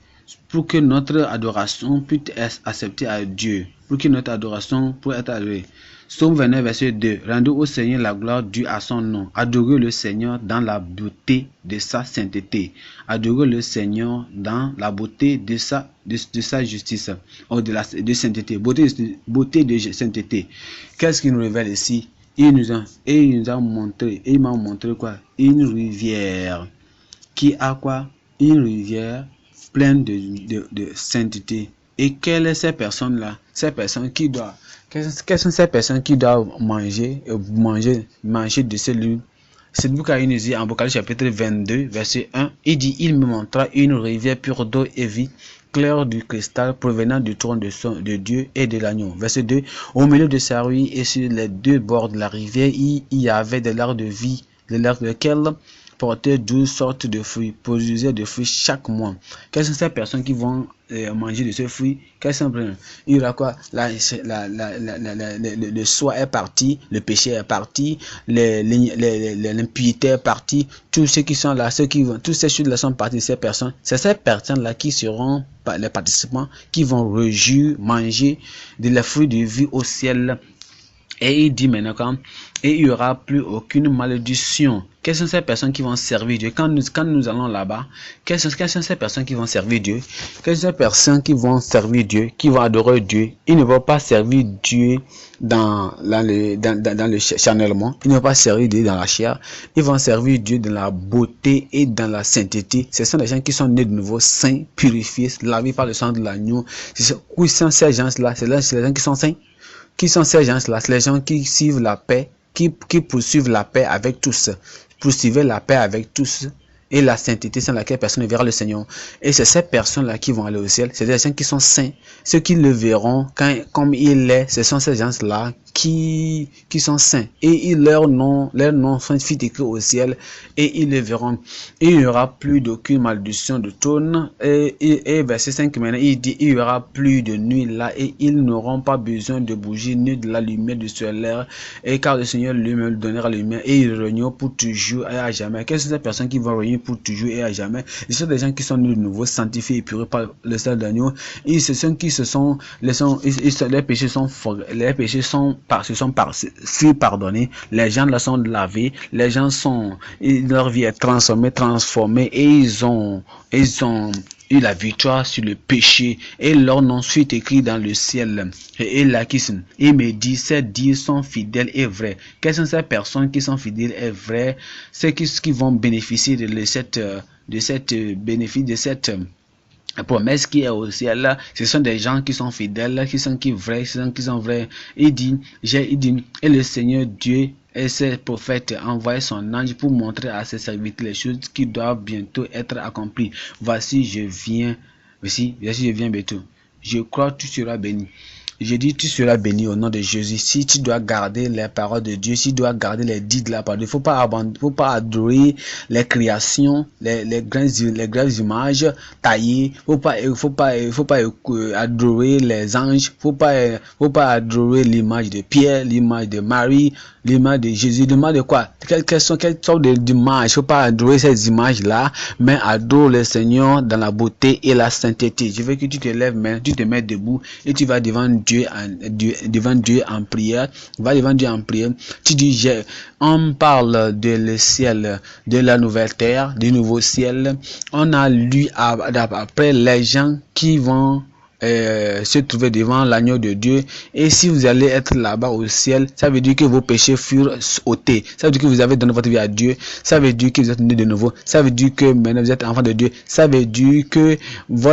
Speaker 1: Pour que notre adoration puisse être acceptée à Dieu. Pour que notre adoration puisse être adorée. Psaume 29, verset 2. Rendez au Seigneur la gloire due à son nom. Adorez le Seigneur dans la beauté de sa sainteté. Adorez le Seigneur dans la beauté de sa justice. Ou de sainteté. Beauté de sainteté. Qu'est-ce qu'il nous révèle ici? Il m'a montré quoi? Une rivière. Qui a quoi? Une rivière pleine de sainteté. Et quelles sont ces personnes-là? Quelles sont ces personnes qui doivent manger de ce livre C'est le bouquin inusé en Apocalypse chapitre 22, verset 1. Il dit, il me montra une rivière pure d'eau et vie, claire du cristal provenant du trône de Dieu et de l'agneau. Verset 2. Au milieu de sa rue et sur les deux bords de la rivière, il y avait de l'arbre de vie, de l'arbre lequel portait 12 sortes de fruits, produisait de fruits chaque mois. Quelles sont ces personnes qui vont manger de ce fruit? Quels sont il y aura quoi? Le soi est parti, le péché est parti, l'impureté est partie, tous ceux qui sont là, tous ces choses-là sont partis de ces personnes. C'est ces personnes-là qui seront les participants qui vont manger de la fruit de vie au ciel. Et il dit maintenant, et il n'y aura plus aucune malédiction. Quelles sont ces personnes qui vont servir Dieu? Quand nous allons là-bas, quelles sont ces personnes qui vont servir Dieu? Quelles sont ces personnes qui vont servir Dieu, qui vont adorer Dieu? Ils ne vont pas servir Dieu dans le charnellement. Ils ne vont pas servir Dieu dans la chair. Ils vont servir Dieu dans la beauté et dans la sainteté. Ce sont des gens qui sont nés de nouveau, saints, purifiés, lavés par le sang de l'agneau. Qui sont ces gens-là? C'est les gens qui sont saints. Qui sont ces gens-là? C'est les gens qui suivent la paix, qui poursuivent la paix avec tous. Poursuivez la paix avec tous. Et la sainteté sans laquelle personne ne verra le Seigneur. Et c'est ces personnes-là qui vont aller au ciel. C'est des gens qui sont saints. Ceux qui le verront comme il est, ce sont ces gens-là qui sont saints. Et leur nom sont écrits au ciel. Et ils le verront. Et il n'y aura plus d'aucune malédiction de trône. Et verset 5 maintenant, il dit, il n'y aura plus de nuit là. Et ils n'auront pas besoin de bougies ni de la lumière du solaire. Et car le Seigneur lui-même donnera la lumière. Et ils règneront pour toujours et à jamais. Quelles sont ces personnes qui vont régner pour toujours et à jamais? Ce sont des gens qui sont nés de nouveau, sanctifiés et purés par le sang d'agneau. Et ce sont qui les péchés sont pardonnés. Les gens là sont lavés. Les gens leur vie est transformée et ils ont eu la victoire sur le péché et leur nom suit écrit dans le ciel. Et là, il me dit, ces dires sont fidèles et vrais. Quelles sont ces personnes qui sont fidèles et vraies? C'est qui vont bénéficier de cette promesse qui est au ciel là. Ce sont des gens qui sont fidèles, qui sont vrais. Il dit, et le Seigneur Dieu et ses prophètes envoient son ange pour montrer à ses serviteurs les choses qui doivent bientôt être accomplies. Voici, je viens bientôt. Je crois que tu seras béni. Je dis, tu seras béni au nom de Jésus. Si tu dois garder les paroles de Dieu, si tu dois garder les dits de la parole, il faut pas adorer les créations, les grandes images taillées. Faut pas adorer les anges. Faut pas adorer l'image de Pierre, l'image de Marie, l'image de Jésus. L'image de quoi? Quelles sortes d'images? Faut pas adorer ces images-là, mais adore le Seigneur dans la beauté et la sainteté. Je veux que tu te lèves, tu te mets debout et tu vas devant Dieu en prière. Va devant Dieu en prière. Tu dis, on parle de le ciel, de la nouvelle terre, du nouveau ciel. On a lu après les gens qui vont se trouver devant l'agneau de Dieu. Et si vous allez être là-bas au ciel, ça veut dire que vos péchés furent ôtés. Ça veut dire que vous avez donné votre vie à Dieu. Ça veut dire que vous êtes né de nouveau. Ça veut dire que maintenant vous êtes enfant de Dieu. Ça veut dire que vous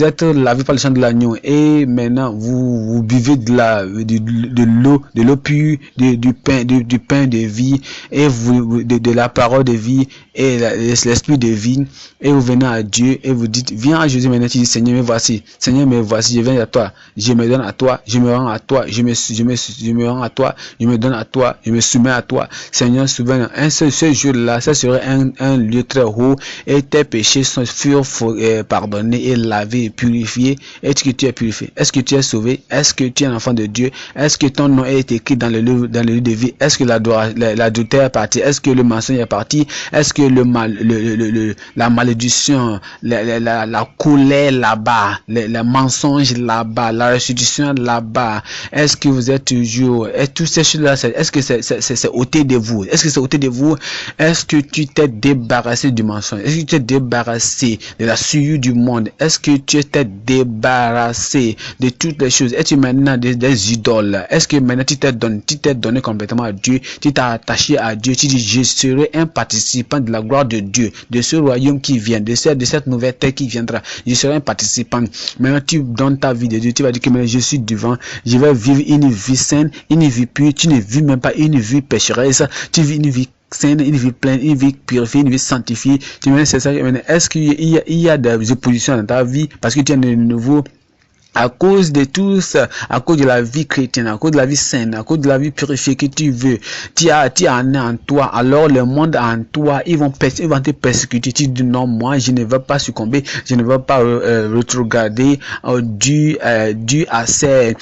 Speaker 1: êtes lavé par le sang de l'agneau. Et maintenant vous buvez de l'eau pure, du pain de vie, et de la parole de vie et l'esprit de vie. Et vous venez à Dieu et vous dites, viens à Jésus maintenant. Tu dis, Seigneur, me voici. Seigneur, me voici, je viens à toi, je me donne à toi, je me rends à toi, je me rends à toi, je me donne à toi, je me soumets à toi. Seigneur, souviens, ce jour-là, ça serait un lieu très haut et tes péchés furent pardonnés et lavés et purifiés. Est-ce que tu es purifié? Est-ce que tu es sauvé? Est-ce que tu es un enfant de Dieu? Est-ce que ton nom est écrit dans le livre de vie? Est-ce que l'adultère est parti? Est-ce que le mensonge est parti? Est-ce que la malédiction, la colère là-bas, les mensonges là-bas, la restitution là-bas, est-ce que vous êtes toujours, et toutes ces choses-là, est-ce que c'est ôté de vous? Est-ce que c'est ôté de vous? Est-ce que tu t'es débarrassé du mensonge? Est-ce que tu t'es débarrassé de la souillure du monde? Est-ce que tu t'es débarrassé de toutes les choses? Es-tu maintenant des idoles? Est-ce que maintenant tu t'es donné complètement à Dieu? Tu t'es attaché à Dieu? Tu dis, je serai un participant de la gloire de Dieu, de ce royaume qui vient, de cette nouvelle terre qui viendra. Je serai un participant. Maintenant, tu donnes ta vie de Dieu. Tu vas dire que maintenant, je suis devant. Je vais vivre une vie saine, une vie pure. Tu ne vis même pas une vie pécheresse. Tu vis une vie saine, une vie pleine, une vie purifiée, une vie sanctifiée. C'est ça. Est-ce qu'il y a des oppositions dans ta vie parce que tu es de nouveau? À cause de tous, à cause de la vie chrétienne, à cause de la vie saine, à cause de la vie purifiée que tu veux, tu as en toi, alors le monde en toi, ils vont te persécuter. Tu dis non, moi, je ne veux pas succomber, je ne veux pas retrograder dû à ces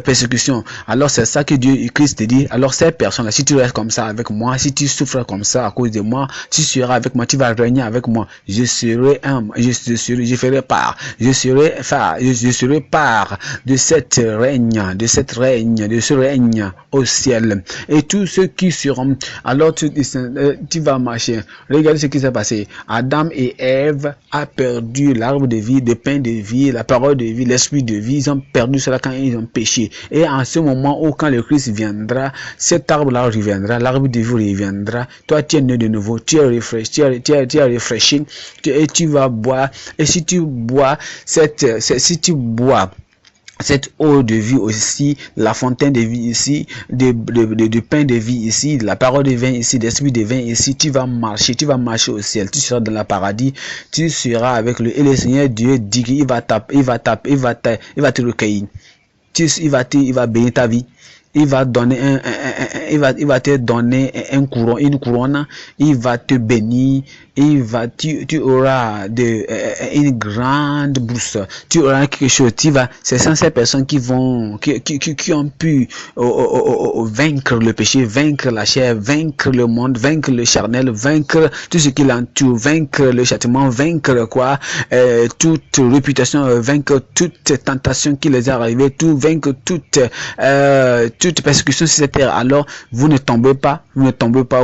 Speaker 1: persécutions. Alors c'est ça que Christ te dit. Alors ces personnes-là, si tu restes comme ça avec moi, si tu souffres comme ça à cause de moi, tu seras avec moi, tu vas régner avec moi. Je ferai part, je serai part de ce règne au ciel. Et tous ceux qui seront, alors tu vas marcher. Regardez ce qui s'est passé. Adam et Ève a perdu l'arbre de vie, le pain de vie, la parole de vie, l'esprit de vie. Ils ont perdu cela quand ils ont péché. Et en ce moment où quand le Christ viendra, cet arbre-là reviendra, l'arbre de vie reviendra. Toi, tu es né de nouveau, tu es refraîchi, tu es refraîchi, et tu vas boire. Et si tu bois cette eau de vie aussi, la fontaine de vie ici, de pain de vie ici, la parole de vin ici, l'esprit de vin ici, tu vas marcher au ciel, tu seras dans le paradis, tu seras avec lui. Et le Seigneur Dieu dit qu'il va te recueillir, il va bénir ta vie. Il va donner il va te donner une couronne, il va te bénir, tu auras une grande bourse, tu auras quelque chose, c'est ces personnes qui ont pu vaincre le péché, vaincre la chair, vaincre le monde, vaincre le charnel, vaincre tout ce qui l'entoure, vaincre le châtiment, vaincre toute réputation, vaincre toute tentation qui les est arrivée, vaincre toute persécution sur cette terre. Alors vous ne tombez pas, vous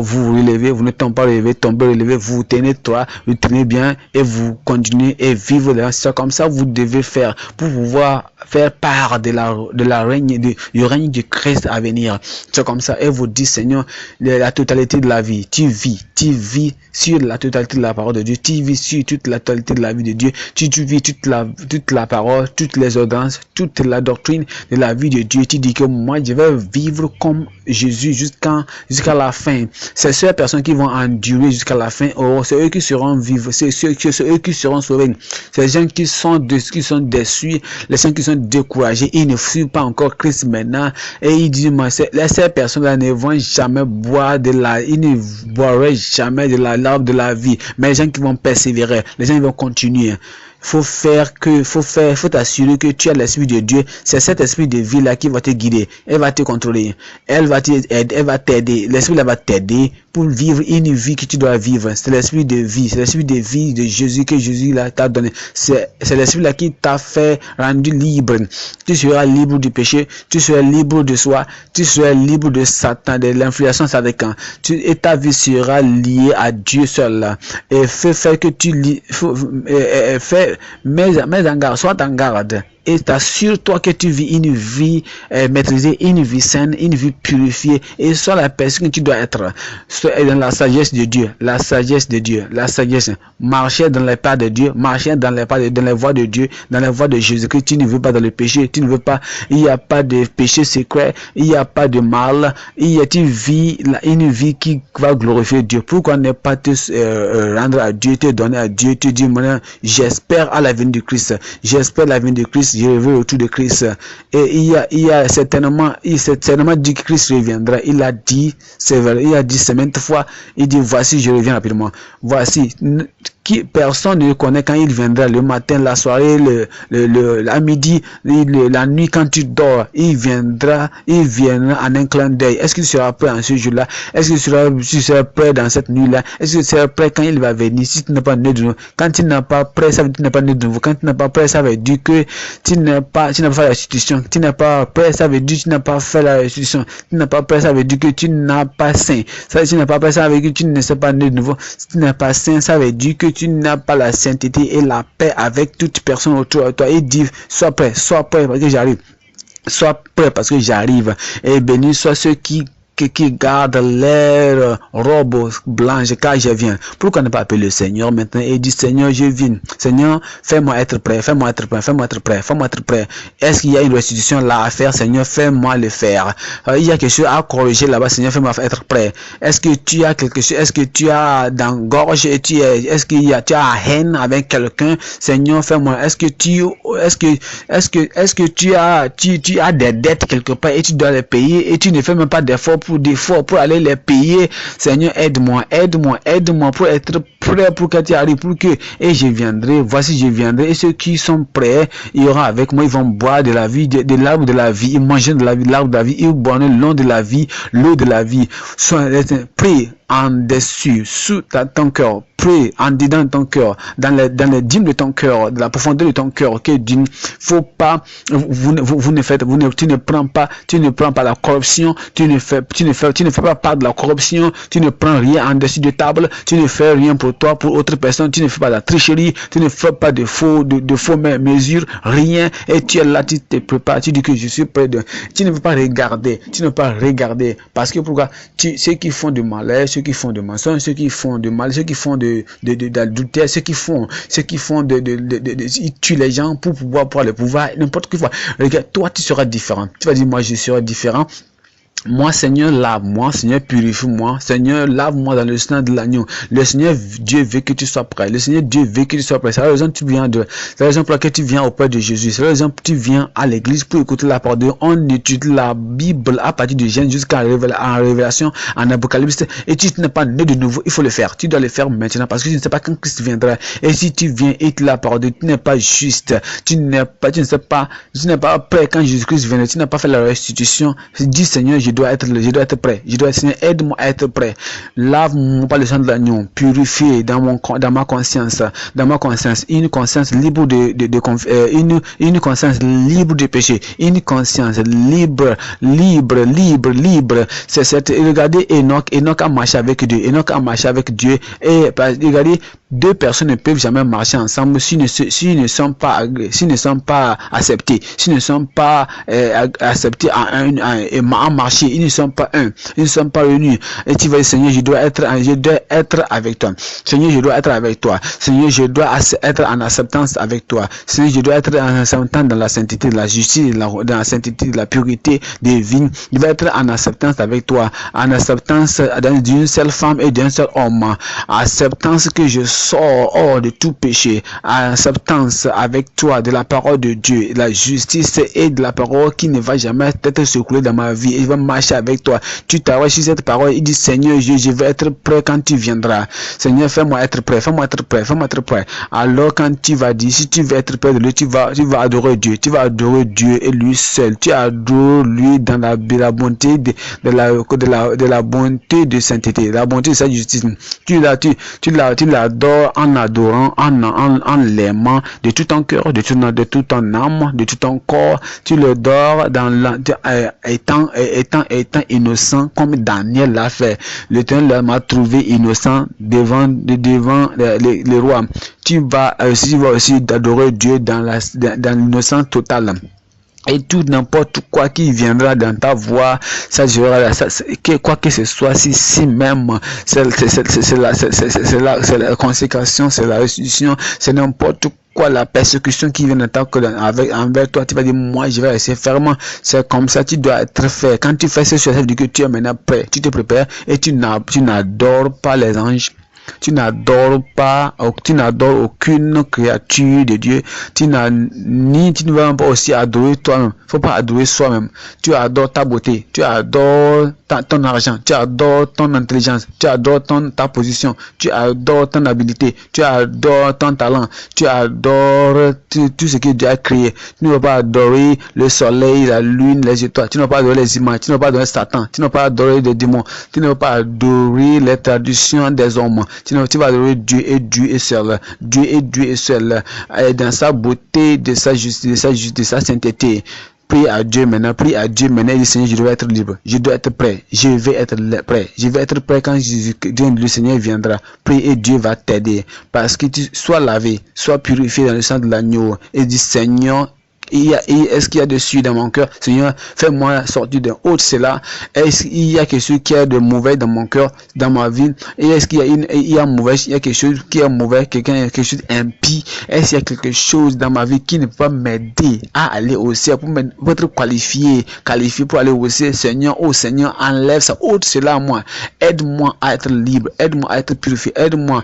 Speaker 1: vous relevez, vous ne tombez pas, relevez, vous tenez droit, vous tenez bien et vous continuez et vivre dans ça. Comme ça vous devez faire pour pouvoir faire part du règne de Christ à venir. C'est comme ça, et vous dites Seigneur, la totalité de la vie, tu vis sur la totalité de la parole de Dieu, tu vis sur toute la totalité de la vie de Dieu, tu vis toute la parole, toutes les ordonnances, toute la doctrine de la vie de Dieu. Tu dis que moi je vais vivre comme Jésus jusqu'à la fin. C'est ces personnes qui vont endurer jusqu'à la fin. Oh, c'est eux qui seront vivants, c'est eux qui seront sauvés. C'est les gens qui sont déçus, les gens qui sont découragés, ils ne suivent pas encore Christ maintenant. Et ils disent, moi, ces personnes-là ne vont jamais ils ne boiraient jamais de l'arbre de la vie. Mais les gens qui vont persévérer, les gens qui vont continuer. Faut t'assurer que tu as l'esprit de Dieu. C'est cet esprit de vie là qui va te guider. Elle va te contrôler. Elle va t'aider. L'esprit là va t'aider pour vivre une vie que tu dois vivre. C'est l'esprit de vie. C'est l'esprit de vie de Jésus que Jésus là t'a donné. C'est l'esprit là qui t'a fait rendu libre. Tu seras libre du péché. Tu seras libre de soi. Tu seras libre de Satan, de l'influence satanique. Et ta vie sera liée à Dieu seul là. Et fais que tu mais en garde, sois en garde et t'assure-toi que tu vis une vie maîtrisée, une vie saine, une vie purifiée, et sois la personne que tu dois être. Sois dans la sagesse de Dieu, la sagesse, marcher dans les pas de Dieu, marcher dans les voies de Dieu, dans les voies de Jésus-Christ. Tu ne veux pas dans le péché, il n'y a pas de péché secret, il n'y a pas de mal, tu vis une vie qui va glorifier Dieu. Pourquoi ne pas te rendre à Dieu, te donner à Dieu, te dire, j'espère à la venue de Christ, j'espère la venue de Christ, je veux autour de Christ. Et il y a certainement dit que Christ reviendra. Il a dit, c'est vrai, il a dit maintes fois, il dit, voici, je reviens rapidement. Voici, personne ne connaît quand il viendra, le matin, la soirée, la midi, la nuit quand tu dors, il viendra en un clin d'œil. Est-ce qu'il sera prêt en ce jour-là? Est-ce que tu seras prêt dans cette nuit-là? Est-ce que tu seras prêt quand il va venir? Si tu n'es pas né de nouveau, quand tu n'es pas prêt, ça veut dire que tu n'es pas né de nouveau. Quand tu n'es pas prêt, ça veut dire que tu n'as pas fait la restitution. Tu n'es pas prêt, ça veut dire que tu n'as pas fait la restitution. Tu n'es pas prêt, ça veut dire que tu n'as pas saint. Ça veut dire que tu n'es pas prêt, ça veut dire que tu ne sais pas né de nouveau. Si tu n'es pas saint, ça veut dire que tu n'as pas la sainteté et la paix avec toute personne autour de toi. Il dit, sois prêt parce que j'arrive. Sois prêt parce que j'arrive. Et béni soit ceux qui qui gardent leur robe blanche car je viens. Pourquoi ne pas appeler le Seigneur maintenant et dire Seigneur, je viens. Seigneur, fais-moi être prêt, fais-moi être prêt, fais-moi être prêt, fais-moi être prêt. Est-ce qu'il y a une restitution là à faire? Seigneur, fais-moi le faire. Il y a quelque chose à corriger là-bas. Seigneur, fais-moi être prêt. Est-ce que tu as quelque chose? Est-ce que tu as dans gorge et tu as haine avec quelqu'un? Seigneur, fais-moi. Est-ce que tu as des dettes quelque part et tu dois les payer et tu ne fais même pas d'efforts pour aller les payer? Seigneur, aide-moi pour être prêt pour que tu arrives, et je viendrai. Voici, je viendrai et ceux qui sont prêts, il y aura avec moi, ils vont boire de la vie, de l'arbre de la vie, ils mangeront de la vie, l'arbre de la vie, ils boiront le long de la vie, l'eau de la vie. Sois prêt en dessus, sous ton cœur, prie en dedans de ton cœur, dans les dîmes de ton cœur, de la profondeur de ton cœur, que tu ne faut pas, tu ne prends pas la corruption, tu ne fais pas part de la corruption, tu ne prends rien en dessus de table, tu ne fais rien pour toi, pour autre personne, tu ne fais pas de la tricherie, tu ne fais pas de faux mesures, rien, et tu es là, tu te prépares, tu dis que je suis près de, tu ne veux pas regarder, parce que pourquoi, ceux qui font du malheur, ceux qui font de mensonges, ceux qui font de mal, ceux qui font d'adultère, ceux qui font ils tuent les gens pour le pouvoir, n'importe quoi. Regarde, toi tu seras différent. Tu vas dire, moi je serai différent. Moi, Seigneur, lave-moi, Seigneur, purifie-moi, Seigneur, lave-moi dans le sang de l'agneau. Le Seigneur Dieu veut que tu sois prêt. Le Seigneur Dieu veut que tu sois prêt. C'est la raison que c'est la raison pour laquelle tu viens auprès de Jésus. C'est la raison que tu viens à l'église pour écouter la parole de Dieu. On étudie la Bible à partir de Genèse jusqu'à Révélation, en Apocalypse. Et tu n'es pas né de nouveau, il faut le faire. Tu dois le faire maintenant parce que tu ne sais pas quand Christ viendra. Et si tu viens et tu la parole de Dieu, tu n'es pas juste. Tu n'es pas prêt quand Jésus-Christ viendra. Tu n'as pas fait la restitution. Dis Seigneur, je dois être prêt. Seigneur, aide-moi à être prêt. Lave-moi par le sang de l'agneau. Purifier dans ma conscience, une conscience libre une conscience libre de péché, une conscience libre. C'est cette, regardez Enoch a marché avec Dieu, et regardez, deux personnes ne peuvent jamais marcher ensemble s'ils ne sont pas acceptés, s'ils ne sont pas acceptés en marché, ils ne sont pas un, ils ne sont pas unis. Et tu vas dire, Seigneur, je dois être avec toi. Seigneur, je dois être avec toi. Seigneur, je dois être en acceptance avec toi. Seigneur, je dois être en acceptance dans la sainteté, de la justice, dans la sainteté, de la pureté divine. Je dois être en acceptance avec toi, en acceptance d'une seule femme et d'un seul homme, acceptance que je sors hors de tout péché, acceptance avec toi de la parole de Dieu, de la justice et de la parole qui ne va jamais être secouée dans ma vie, et je vais marcher avec toi. Tu t'arrêtes sur cette parole, il dit, Seigneur, je vais être prêt quand tu viendras. Seigneur, fais-moi être prêt. Alors quand tu vas dire, si tu veux être près de lui, tu vas adorer Dieu, et lui seul. Tu adores lui dans la bonté de la bonté de sainteté, la bonté de sa justice. Tu l'adores en adorant, en l'aimant de tout ton cœur, de tout ton âme, de tout ton corps. Tu l'adores étant innocent comme Daniel l'a fait. L'Éternel m'a trouvé innocent devant les rois. Tu vas aussi adorer Dieu dans l'innocence totale. Et tout n'importe quoi qui viendra dans ta voix, ça sera quoi que ce soit, si même c'est la consécration, c'est la restitution, c'est n'importe quoi, la persécution qui vient envers toi, tu vas dire, moi je vais rester fermement. C'est comme ça, tu dois être fait. Quand tu fais ce choix, ça veut dire que tu es maintenant prêt, tu te prépares et tu n'adores pas les anges. Tu n'adores aucune créature de Dieu. Tu ne vas pas aussi adorer toi-même. Faut pas adorer soi-même. Tu adores ta beauté. Tu adores ton argent. Tu adores ton intelligence. Tu adores ta position. Tu adores ton habilité. Tu adores ton talent. Tu adores tout ce que Dieu a créé. Tu ne vas pas adorer le soleil, la lune, les étoiles. Tu ne vas pas adorer les images. Tu ne vas pas adorer Satan. Tu ne vas pas adorer les démons. Tu ne vas pas adorer les traditions des hommes. Tu vas adorer Dieu et Dieu est seul. Dieu est seul. Dans sa beauté, de sa justice, de sa sainteté. Prie à Dieu maintenant, et dis, Seigneur, je dois être libre, je dois être prêt, je vais être prêt quand le Seigneur viendra. Prie et Dieu va t'aider, parce que tu sois lavé, sois purifié dans le sang de l'agneau, et dis, Seigneur, Est-ce qu'il y a des souillures dans mon cœur? Seigneur, fais-moi sortir d'un autre cela. Est-ce qu'il y a quelque chose qui est de mauvais dans mon cœur, dans ma vie? Et est-ce qu'il y a il y a quelque chose qui est mauvais, quelque chose d'impie? Est-ce qu'il y a quelque chose dans ma vie qui ne peut pas m'aider à aller au ciel, pour être qualifié pour aller au ciel? Seigneur, oh Seigneur, enlève ça, ôte cela à moi. Aide-moi à être libre, aide-moi à être purifié, aide-moi.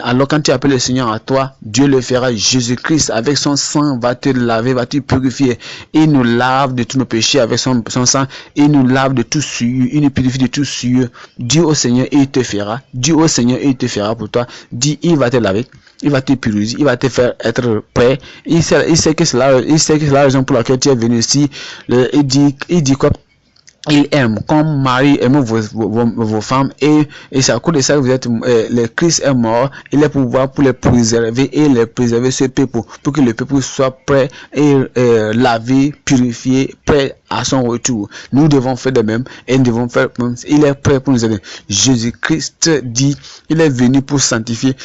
Speaker 1: Alors quand tu appelles le Seigneur à toi, Dieu le fera. Jésus-Christ, avec son sang, va te laver, va te purifier. Il nous lave de tous nos péchés avec son sang. Il nous lave de tout souillure. Il nous purifie de tout souillure. Dis au Seigneur et il te fera. Dis au Seigneur et il te fera pour toi. Dis, il va te laver. Il va te purifier. Il va te faire être prêt. Il sait que c'est la raison pour laquelle tu es venu ici. Il dit quoi? Il aime comme Marie aime vos femmes, et c'est à cause de ça que vous êtes le Christ est mort. Il est pouvoir pour les préserver et les préserver ce peuple, pour que le peuple soit prêt et lavé, purifié, prêt à son retour. Nous devons faire de même et nous devons faire. Il est prêt pour nous aider. Jésus-Christ dit, il est venu pour sanctifier,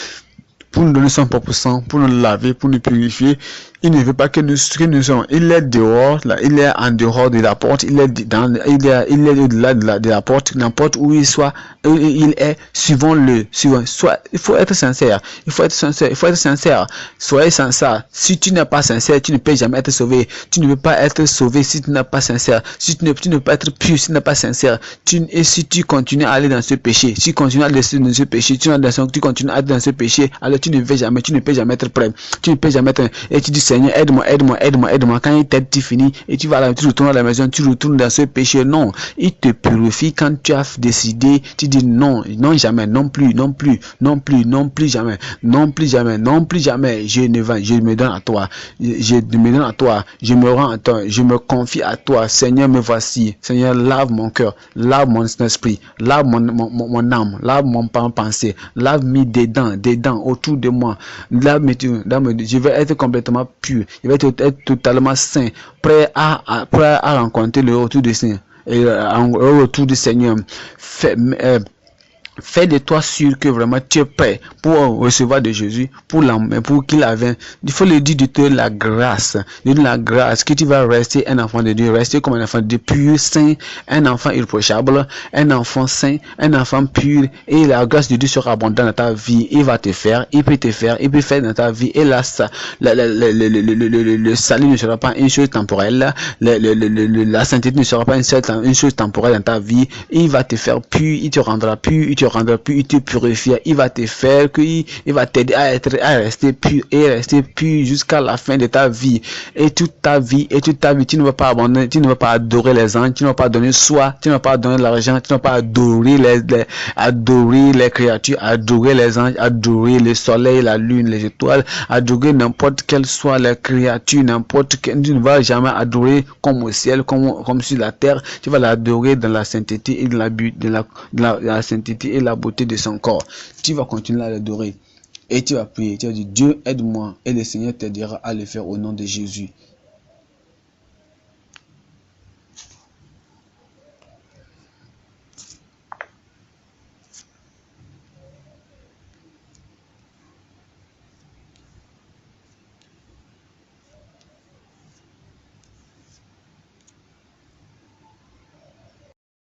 Speaker 1: pour nous donner son propre sang, pour nous laver, pour nous purifier. Il ne veut pas que nous soyons. Il est dehors, là, il est en dehors de la porte, il est au-delà de la porte, n'importe où il soit, il est, suivons-le. Soit, il faut être sincère, soyez sincère. Si tu n'es pas sincère, tu ne peux jamais être sauvé. Tu ne peux pas être sauvé si tu n'es pas sincère. Tu ne peux pas être pur si tu n'es pas sincère. Et si tu continues à aller dans ce péché, si tu continues à aller dans ce péché, tu continues à être dans ce péché, alors tu ne peux jamais être prêt. Tu ne peux jamais être, et tu dis, Seigneur, aide-moi. Quand il t'aide, tu finis et tu retournes à la maison, tu retournes dans ce péché. Non, il te purifie quand tu as décidé. Tu dis non, jamais, non plus, jamais. Je me donne à toi. Je me rends à toi. Je me confie à toi. Seigneur, me voici. Seigneur, lave mon cœur, lave mon esprit, lave mon âme, lave mon pensée, lave-moi dedans, autour de moi. Je vais être complètement pur. Je vais être totalement saint, prêt à rencontrer le retour du Seigneur. Et au retour du Seigneur, fais de toi sûr que vraiment tu es prêt pour recevoir de Jésus, pour qu'il vienne. Il faut le dire de te la grâce que tu vas rester un enfant de Dieu, rester comme un enfant de Dieu pur, saint, un enfant irréprochable, un enfant saint, un enfant pur, et la grâce de Dieu sera abondante dans ta vie. Il peut faire dans ta vie, et là, le salut ne sera pas une chose temporelle, la sainteté ne sera pas une chose temporelle dans ta vie. Il va te faire pur, il te rendra pur, il te purifier, il va te faire il va t'aider à rester pur jusqu'à la fin de ta vie, et toute ta vie, tu ne vas pas abandonner, tu ne vas pas adorer les anges, tu ne vas pas donner soi, tu ne vas pas adorer l'argent, tu ne vas pas adorer les créatures, adorer les anges, adorer le soleil, la lune, les étoiles, adorer n'importe quelle soit les créatures, tu ne vas jamais adorer comme au ciel, comme sur la terre. Tu vas l'adorer dans la sainteté et dans la sainteté et la beauté de son corps. Tu vas continuer à l'adorer et tu vas prier. Tu vas dire, Dieu, aide-moi, et le Seigneur t'aidera à le faire au nom de Jésus.